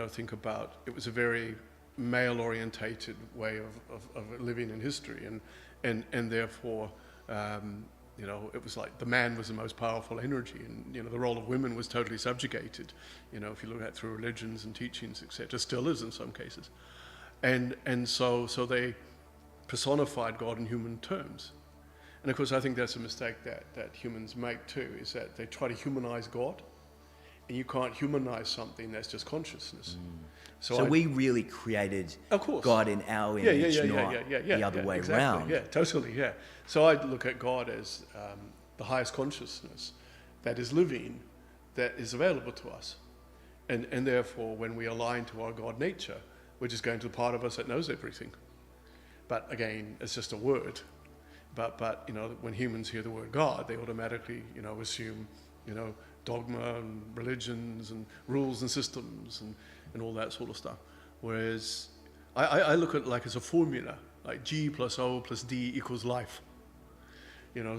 think about it was a very male-orientated way of living in history, and therefore, it was like the man was the most powerful energy, and the role of women was totally subjugated. If you look at through religions and teachings, etc., still is in some cases, and so they personified God in human terms, and of course I think that's a mistake that humans make too, is that they try to humanize God, and you can't humanize something that's just consciousness. So we really created God in our image, not the other way around. Yeah, totally, yeah. So I look at God as the highest consciousness that is living, that is available to us. And therefore, when we align to our God nature, we're just going to the part of us that knows everything. But again, it's just a word. But when humans hear the word God, they automatically, assume, dogma and religions and rules and systems and all that sort of stuff. Whereas I look at it like as a formula, like G plus O plus D equals life.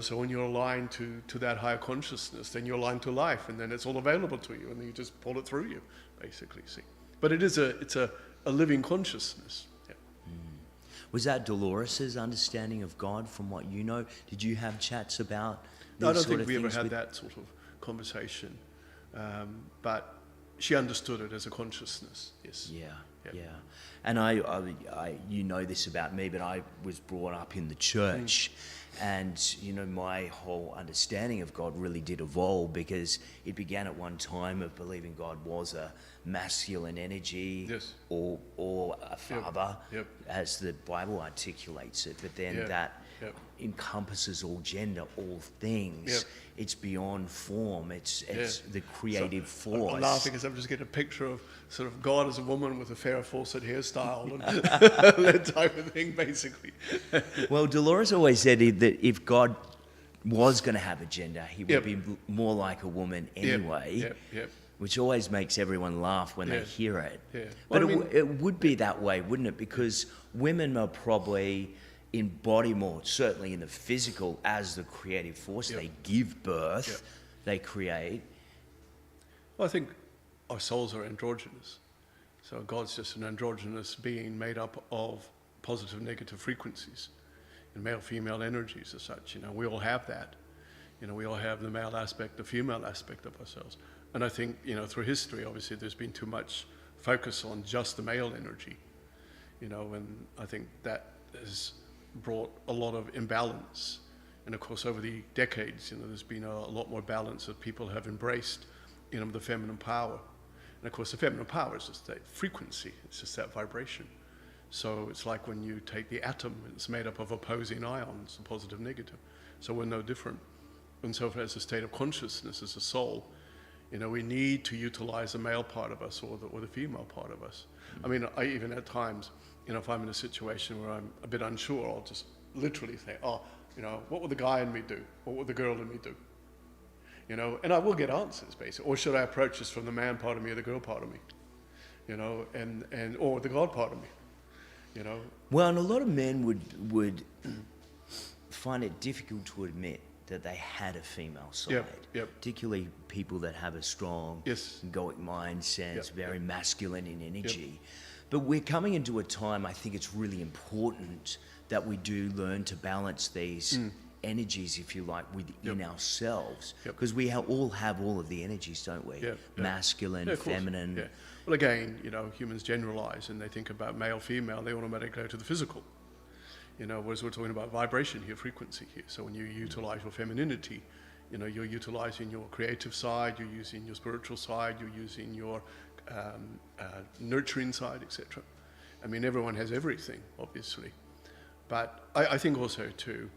So when you're aligned to that higher consciousness, then you're aligned to life, and then it's all available to you, and then you just pull it through you, basically, see. But it's a living consciousness. Yeah. Was that Dolores' understanding of God from what you know? Did you have chats about these No, I don't sort think of we ever things had with- that sort of conversation. But she understood it as a consciousness, yes. Yeah. And I you know this about me, but I was brought up in the church, and my whole understanding of God really did evolve, because it began at one time of believing God was a masculine energy, Yes. or a father, Yep. as the Bible articulates it. But then that encompasses all gender, all things. Yep. It's beyond form. It's the creative force. I'm laughing because I'm just getting a picture of sort of God as a woman with a Farrah Fawcett hairstyle and that type of thing, basically. Well, Dolores always said that if God was going to have a gender, he would be more like a woman anyway, Yep. which always makes everyone laugh when they hear it. Yeah. But Well, I mean- it would be that way, wouldn't it? Because women are probably embody more, certainly in the physical, as the creative force. Yep. They give birth, Yep. they create. Well, I think our souls are androgynous. So God's just an androgynous being made up of positive, negative frequencies and male, female energies as such. We all have that. We all have the male aspect, the female aspect of ourselves. And I think, through history, obviously, there's been too much focus on just the male energy, and I think that has brought a lot of imbalance. And of course, over the decades, there's been a lot more balance that people have embraced, the feminine power. And of course, the feminine power is just that frequency, it's just that vibration. So it's like when you take the atom, it's made up of opposing ions, the positive, negative. So we're no different. And so as a state of consciousness, as a soul, we need to utilize the male part of us or the female part of us. I mean, I even at times, if I'm in a situation where I'm a bit unsure, I'll just literally say, what would the guy in me do? What would the girl in me do? And I will get answers, basically. Or should I approach this from the man part of me or the girl part of me? Or the God part of me, Well, and a lot of men would find it difficult to admit that they had a female side. Yep. Particularly people that have a strong egoic mindset, very masculine in energy. But we're coming into a time, I think it's really important that we do learn to balance these energies, if you like, within ourselves. Because we all have all of the energies, don't we? Masculine, feminine. Yeah. Well, again, humans generalize and they think about male, female, they automatically go to the physical. Whereas we're talking about vibration here, frequency here. So when you utilize your femininity, you're utilizing your creative side, you're using your spiritual side, you're using your nurturing side, etc. I mean, everyone has everything, obviously. But I think also, too,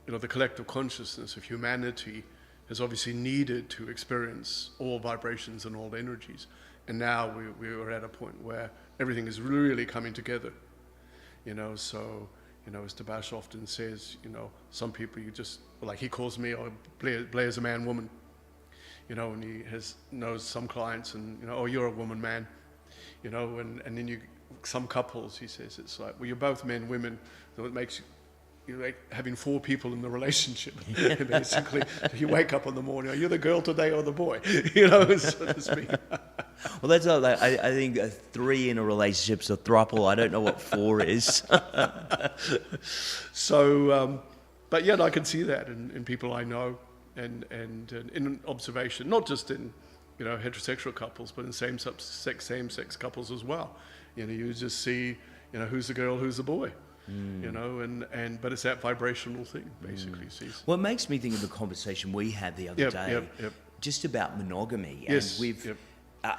the collective consciousness of humanity has obviously needed to experience all vibrations and all energies. And now we're at a point where everything is really coming together. So... as Tabaash often says, some people you just, like he calls me, Blair's a man, woman, and he knows some clients and, you're a woman, man, and then some couples, he says, it's like, well, you're both men, women, so it makes you like having 4 people in the relationship, basically. You wake up in the morning, are you the girl today or the boy, so to speak. Well, that's all. I think 3 in a relationship's a throuple. I don't know what 4 is. So, but yet I can see that in people I know, and in observation, not just in heterosexual couples, but in same-sex couples as well. You just see who's the girl, who's the boy. But it's that vibrational thing, basically. Well, it makes me think of the conversation we had the other day, just about monogamy,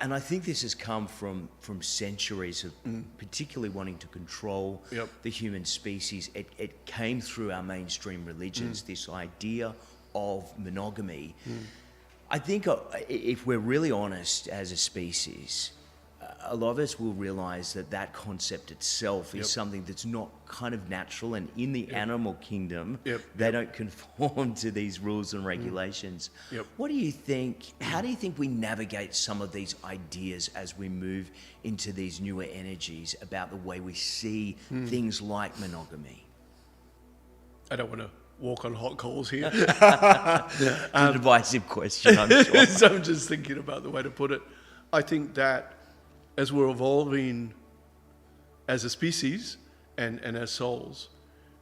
and I think this has come from centuries of particularly wanting to control the human species. It came through our mainstream religions, this idea of monogamy. I think if we're really honest as a species, a lot of us will realize that concept itself is something that's not kind of natural, and in the animal kingdom, they don't conform to these rules and regulations. What do you think, how do you think we navigate some of these ideas as we move into these newer energies about the way we see things like monogamy? I don't want to walk on hot coals here. An divisive question, I'm sure. So I'm just thinking about the way to put it. I think that as we're evolving as a species and as souls,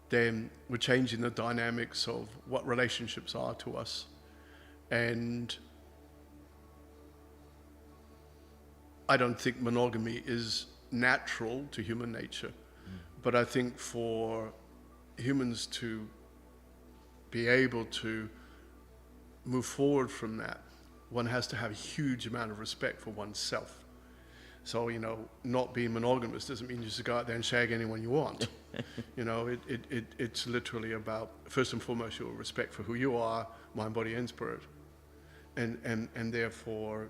then we're changing the dynamics of what relationships are to us. And I don't think monogamy is natural to human nature, but I think for humans to be able to move forward from that, one has to have a huge amount of respect for oneself. So, not being monogamous doesn't mean you just go out there and shag anyone you want. It's literally about, first and foremost, your respect for who you are, mind, body, and spirit. And therefore,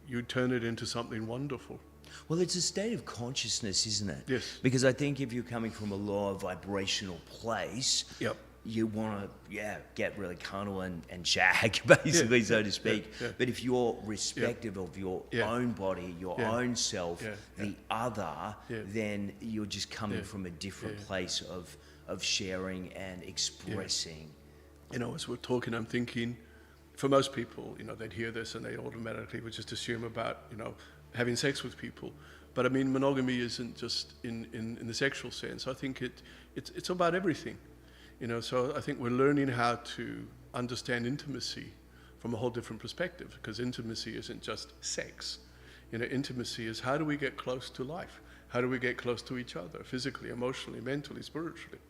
you turn it into something wonderful. Well, it's a state of consciousness, isn't it? Yes. Because I think if you're coming from a lower vibrational place, you want to, get really carnal and shag, basically, so to speak. But if you're respective of your own body, your own self, the other, then you're just coming from a different place of sharing and expressing. You know, as we're talking, I'm thinking, for most people, you know, they'd hear this and they automatically would just assume about, you know, having sex with people. But I mean, monogamy isn't just in the sexual sense. I think it's about everything. You know, so I think we're learning how to understand intimacy from a whole different perspective, because intimacy isn't just sex. You know, intimacy is how do we get close to life? How do we get close to each other, physically, emotionally, mentally, spiritually?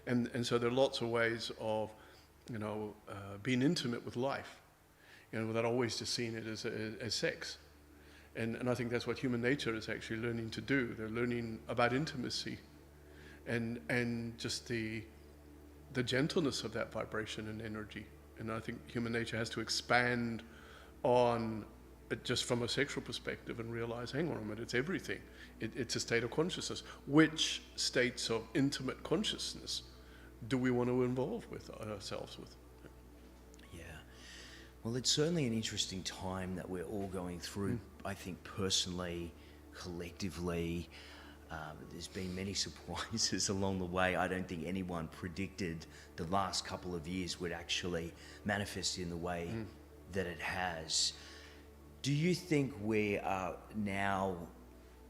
And so there are lots of ways of, you know, being intimate with life, you know, without always just seeing it as sex. And I think that's what human nature is actually learning to do. They're learning about intimacy and just the gentleness of that vibration and energy. And I think human nature has to expand on it just from a sexual perspective and realize, hang on a minute, it's everything. It's a state of consciousness. Which states of intimate consciousness do we want to involve with ourselves with? Yeah. Well, it's certainly an interesting time that we're all going through, I think personally, collectively. There's been many surprises along the way. I don't think anyone predicted the last couple of years would actually manifest in the way that it has. Do you think we are now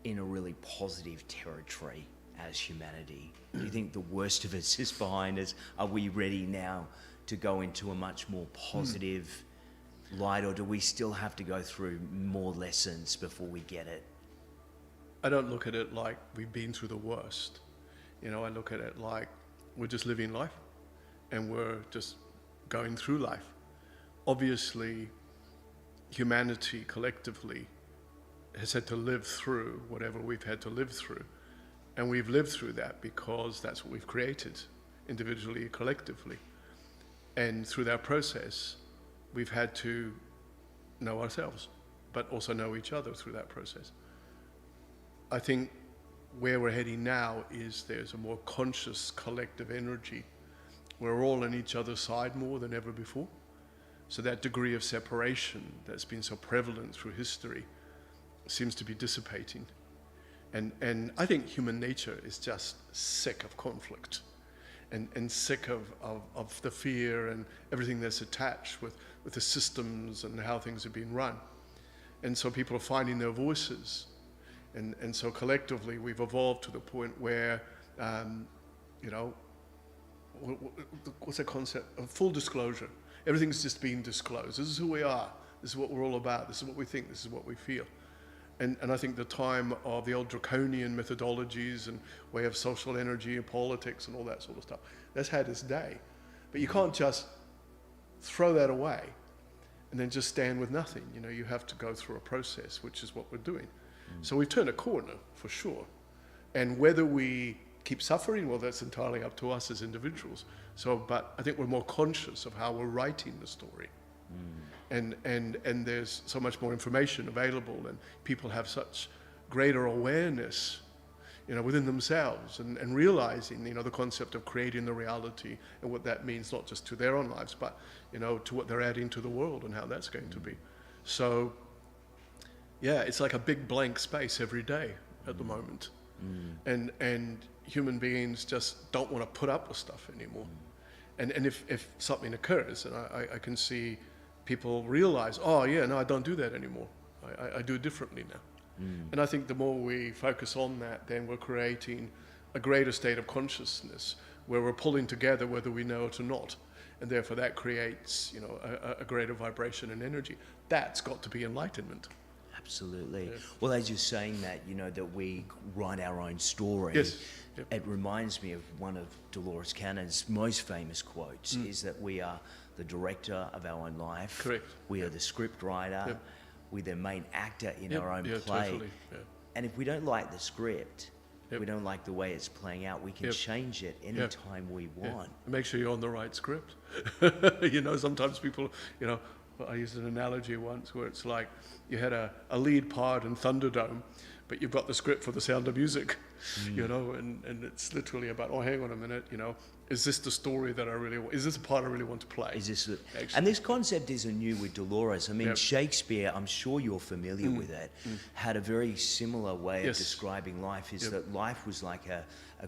in a really positive territory as humanity? Do you think the worst of it is behind us? Are we ready now to go into a much more positive light, or do we still have to go through more lessons before we get it? I don't look at it like we've been through the worst. You know, I look at it like we're just living life and we're just going through life. Obviously, humanity collectively has had to live through whatever we've had to live through. And we've lived through that because that's what we've created, individually, collectively. And through that process, we've had to know ourselves, but also know each other through that process. I think where we're heading now is there's a more conscious collective energy. We're all on each other's side more than ever before. So that degree of separation that's been so prevalent through history seems to be dissipating. And I think human nature is just sick of conflict and sick of the fear and everything that's attached with the systems and how things are being run. And so people are finding their voices. And so collectively, we've evolved to the point where, you know, what's that concept? Of full disclosure. Everything's just being disclosed. This is who we are. This is what we're all about. This is what we think. This is what we feel. And I think the time of the old draconian methodologies and way of social energy and politics and all that sort of stuff, that's had its day. But you can't just throw that away and then just stand with nothing. You know, you have to go through a process, which is what we're doing. So we've turned a corner, for sure. And whether we keep suffering, well, that's entirely up to us as individuals. So, but I think we're more conscious of how we're writing the story. And there's so much more information available, and people have such greater awareness, you know, within themselves, and realizing, you know, the concept of creating the reality and what that means, not just to their own lives, but, you know, to what they're adding to the world and how that's going to be. So, yeah, it's like a big blank space every day at the moment. And human beings just don't want to put up with stuff anymore. And if something occurs, and I can see people realize, oh yeah, no, I don't do that anymore. I do it differently now. And I think the more we focus on that, then we're creating a greater state of consciousness where we're pulling together whether we know it or not. And therefore that creates, you know, a greater vibration and energy. That's got to be enlightenment. Absolutely. Yeah. Well, as you're saying that, you know, that we write our own story, Yes. Yep. It reminds me of one of Dolores Cannon's most famous quotes, is that we are the director of our own life. Correct. We are the script writer. Yep. We're the main actor in our own play. Totally. Yeah. And if we don't like the script, Yep. we don't like the way it's playing out, we can Yep. change it anytime we want. Yeah. Make sure you're on the right script. You know, sometimes people, you know, I used an analogy once where it's like you had a lead part in Thunderdome, but you've got the script for The Sound of Music, you know, and it's literally about, oh, hang on a minute, you know, is this the story that I really want? Is this a part I really want to play? Is this and this concept isn't new with Dolores. I mean, Yep. Shakespeare, I'm sure you're familiar with it, had a very similar way Yes. of describing life, is Yep. that life was like a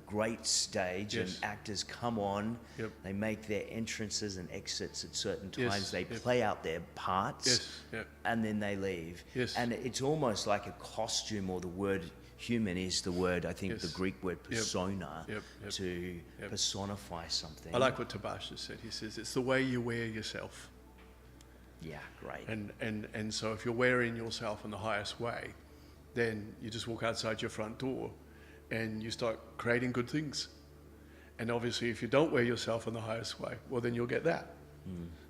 great stage, Yes. and actors come on, Yep. they make their entrances and exits at certain Yes. times, they Yep. play out their parts, Yes. Yep. and then they leave. Yes. And it's almost like a costume, or the word human is the word, I think Yes. the Greek word persona, Yep. Yep. to Yep. personify something. I like what Tabaash has said. He says, it's the way you wear yourself. Yeah, great. And so if you're wearing yourself in the highest way, then you just walk outside your front door and you start creating good things. And obviously, if you don't wear yourself in the highest way, well, then you'll get that.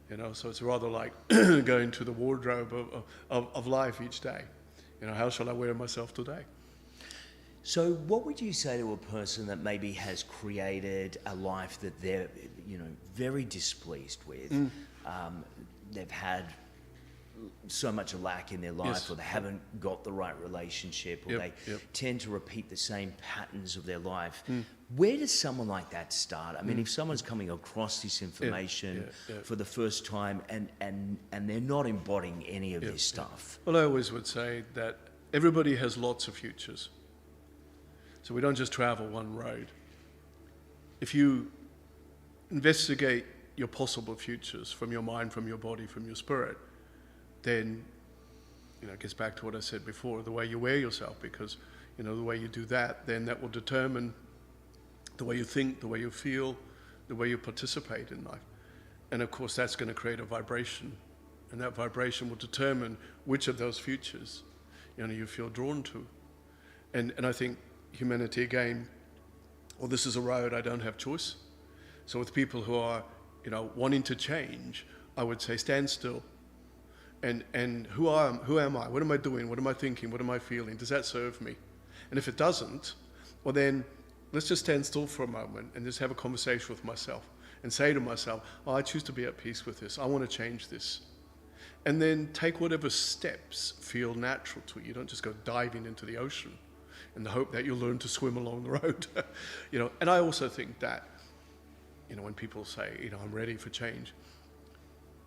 You know, so it's rather like going to the wardrobe of life each day. You know, how shall I wear myself today? So what would you say to a person that maybe has created a life that they're, you know, very displeased with? They've had so much lack in their life, Yes. or they haven't got the right relationship, or Yep, they yep. tend to repeat the same patterns of their life. Where does someone like that start? I mean, if someone's coming across this information yeah. for the first time, and they're not embodying any of this stuff. Well, I always would say that everybody has lots of futures. So we don't just travel one road. If you investigate your possible futures from your mind, from your body, from your spirit, then, you know, it gets back to what I said before, the way you wear yourself, because, you know, the way you do that, then that will determine the way you think, the way you feel, the way you participate in life. And of course, that's going to create a vibration, and that vibration will determine which of those futures, you know, you feel drawn to. And I think humanity, again, well, this is a road, I don't have choice. So with people who are, you know, wanting to change, I would say stand still. And who am I? What am I doing? What am I thinking? What am I feeling? Does that serve me? And if it doesn't, well then, let's just stand still for a moment and just have a conversation with myself and say to myself, oh, I choose to be at peace with this. I want to change this. And then take whatever steps feel natural to you. You don't just go diving into the ocean in the hope that you'll learn to swim along the road. You know, and I also think that, you know, when people say, you know, I'm ready for change,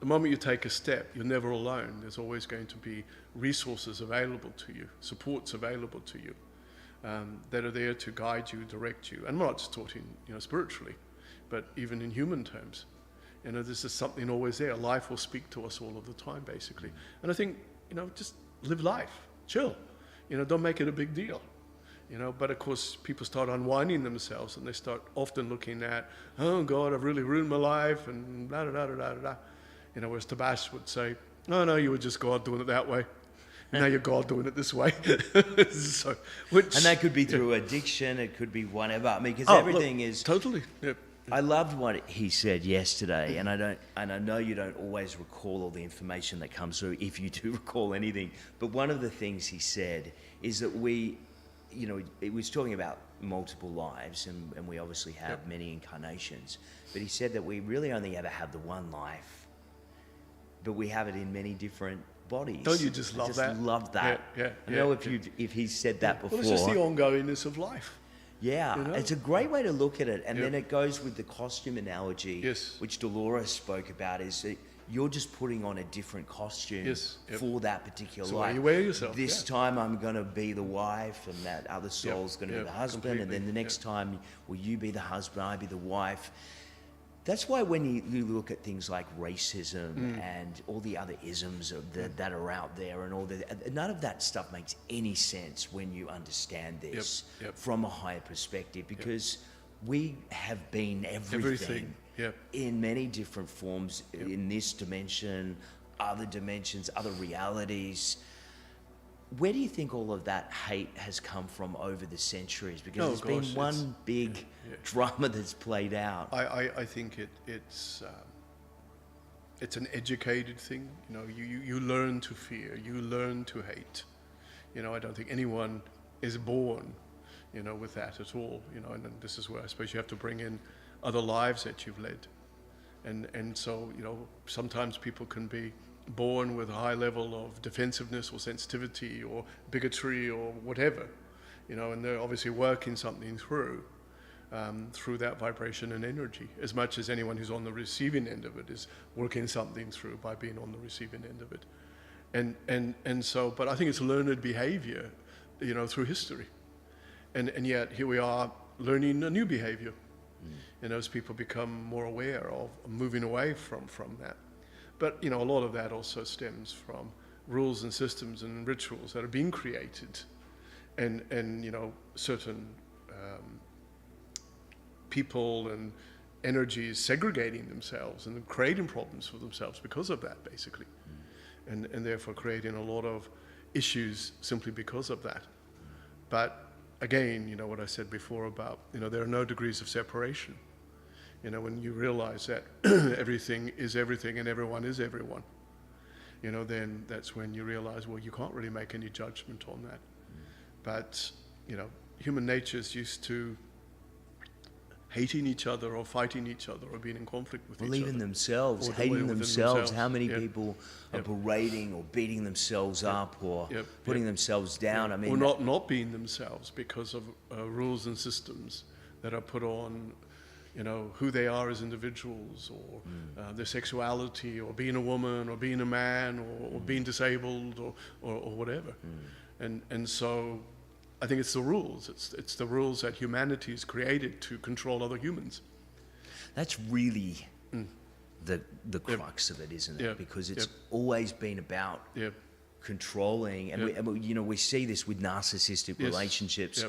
the moment you take a step, you're never alone. There's always going to be resources available to you, supports available to you, that are there to guide you, direct you. And I'm not just talking, you know, spiritually, but even in human terms. You know, this is something always there. Life will speak to us all of the time, basically. And I think, you know, just live life, chill. You know, don't make it a big deal. You know, but of course, people start unwinding themselves, and they start often looking at, oh God, I've really ruined my life, and da da da da da da. You know, whereas Tabaash would say, no, you were just God doing it that way. Now you're God doing it this way. So, which, And that could be through addiction, it could be whatever. I mean, because everything is... Totally. Yep. I loved what he said yesterday, and I know you don't always recall all the information that comes through, if you do recall anything. But one of the things he said is that we, you know, he was talking about multiple lives, and we obviously have many incarnations. But he said that we really only ever have the one life, but we have it in many different bodies. Don't you just love that? I love that. Yeah, I don't know if he said that before. Well, it's just the ongoingness of life. Yeah, You know? it's a great way to look at it. And Yep. then it goes with the costume analogy, Yes. which Dolores spoke about, is that you're just putting on a different costume Yes, yep. for that particular So life. you wear yourself, This yeah. time I'm going to be the wife, and that other soul's going to be yep, the husband. And then completely, the next yep. time, will you be the husband, I be the wife. That's why when you look at things like racism and all the other isms that are out there, and all none of that stuff makes any sense when you understand this Yep. from a higher perspective, because we have been everything, Everything, yep. in many different forms, in this dimension, other dimensions, other realities. Where do you think all of that hate has come from over the centuries? Because Oh, there's gosh, been one big drama that's played out. I think it's an educated thing. You know, you learn to fear, you learn to hate. You know, I don't think anyone is born, you know, with that at all. You know, and then this is where I suppose you have to bring in other lives that you've led, and so, you know, sometimes people can be born with a high level of defensiveness or sensitivity or bigotry or whatever, and they're obviously working something through that vibration and energy, as much as anyone who's on the receiving end of it is working something through by being on the receiving end of it. And so, but I think it's learned behavior, through history. And yet here we are learning a new behavior. As people become more aware of moving away from that. But, a lot of that also stems from rules and systems and rituals that are being created and certain people and energies segregating themselves and creating problems for themselves because of that, basically. And therefore creating a lot of issues simply because of that. But again, what I said before about, there are no degrees of separation. When you realize that everything is everything and everyone is everyone, then that's when you realize, well, you can't really make any judgment on that. But, human nature is used to hating each other or fighting each other or being in conflict with each other. Even themselves, hating themselves. How many people are berating or beating themselves up or putting themselves down? I mean, or not being themselves because of rules and systems that are put on, who they are as individuals or their sexuality or being a woman or being a man or being disabled or whatever. And so I think it's the rules. It's the rules that humanity has created to control other humans. That's really the crux of it, isn't it? Because it's always been about controlling, and we see this with narcissistic relationships.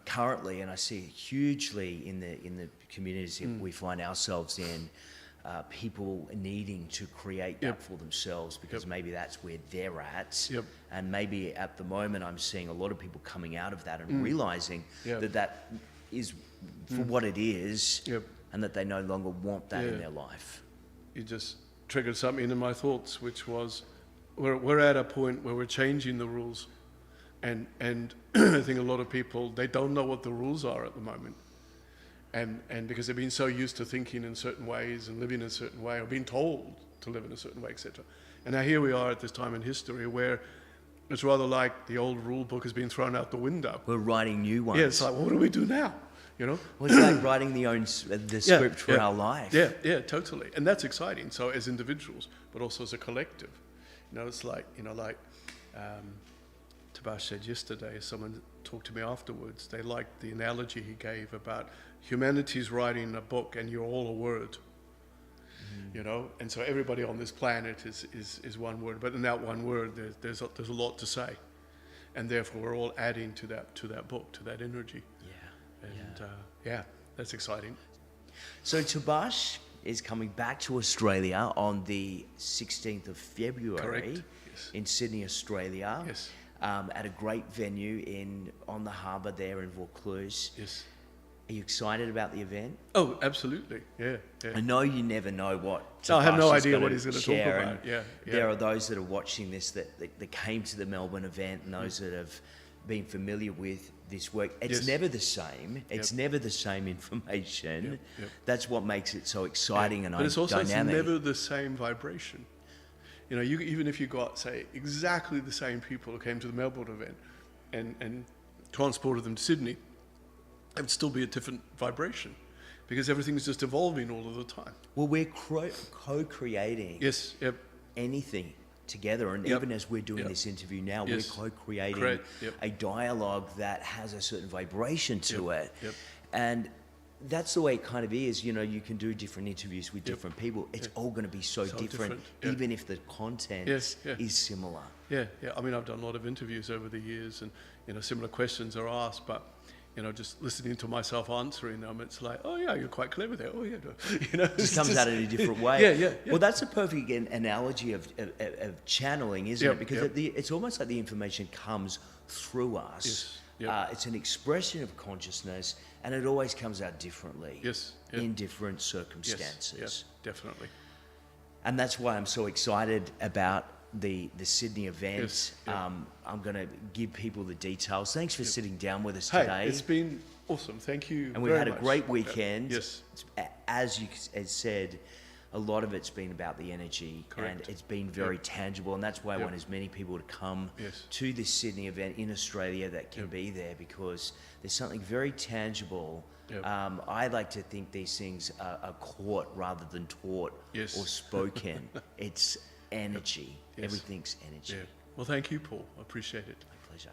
Currently, and I see it hugely in the communities that we find ourselves in. People needing to create that for themselves because maybe that's where they're at. And maybe at the moment I'm seeing a lot of people coming out of that and realizing that is for what it is and that they no longer want that in their life. You just triggered something in my thoughts, which was we're at a point where we're changing the rules. And I think a lot of people, they don't know what the rules are at the moment. And because they've been so used to thinking in certain ways and living in a certain way or being told to live in a certain way, etc. And now here we are at this time in history where it's rather like the old rule book has been thrown out the window. We're writing new ones. Yeah, it's like, well, what do we do now? Well, it's like writing the script for our life. Yeah, totally. And that's exciting. So as individuals, but also as a collective. It's like, Tabaash said yesterday, someone talked to me afterwards, they liked the analogy he gave about humanity's writing a book and you're all a word. And so everybody on this planet is one word, but in that one word there's a lot to say. And therefore we're all adding to that book, to that energy. That's exciting. So Tabaash is coming back to Australia on the 16th of February. Correct. Yes. In Sydney, Australia. Yes. At a great venue on the harbour there in Vaucluse. Yes. Are you excited about the event? Oh, absolutely. Yeah. I know you never know what I have no Tabaash idea what he's going to talk about. There are those that are watching this that came to the Melbourne event and those that have been familiar with this work. It's never the same. It's never the same information. That's what makes it so exciting and but it's also dynamic. It's never the same vibration. Even if you got, say, exactly the same people who came to the Melbourne event and transported them to Sydney, it would still be a different vibration because everything's just evolving all of the time. Well, we're co-creating anything together, and even as we're doing this interview now, we're co-creating a dialogue that has a certain vibration to it. And that's the way it kind of is. You can do different interviews with different people. It's all going to be so different. Even if the content is similar. I mean, I've done a lot of interviews over the years, and similar questions are asked, but just listening to myself answering them, it's like, oh yeah, you're quite clever there. Oh yeah, it just comes out in a different way. Well, that's a perfect analogy of channeling, isn't it? Because it's almost like the information comes through us. It's an expression of consciousness, and it always comes out differently in different circumstances. Yes, definitely. And that's why I'm so excited about the Sydney event. I'm going to give people the details. Thanks for sitting down with us today. It's been awesome. Thank you. And we've had a great weekend. Yes. As you said, a lot of it's been about the energy, Correct. and it's been very tangible, and that's why I Yep. want as many people to come Yes. to this Sydney event in Australia that can Yep. be there, because there's something very tangible. Yep. I like to think these things are caught rather than taught Yes. or spoken. It's energy. Yes. Everything's energy. Yeah. Well, thank you, Paul. I appreciate it. My pleasure.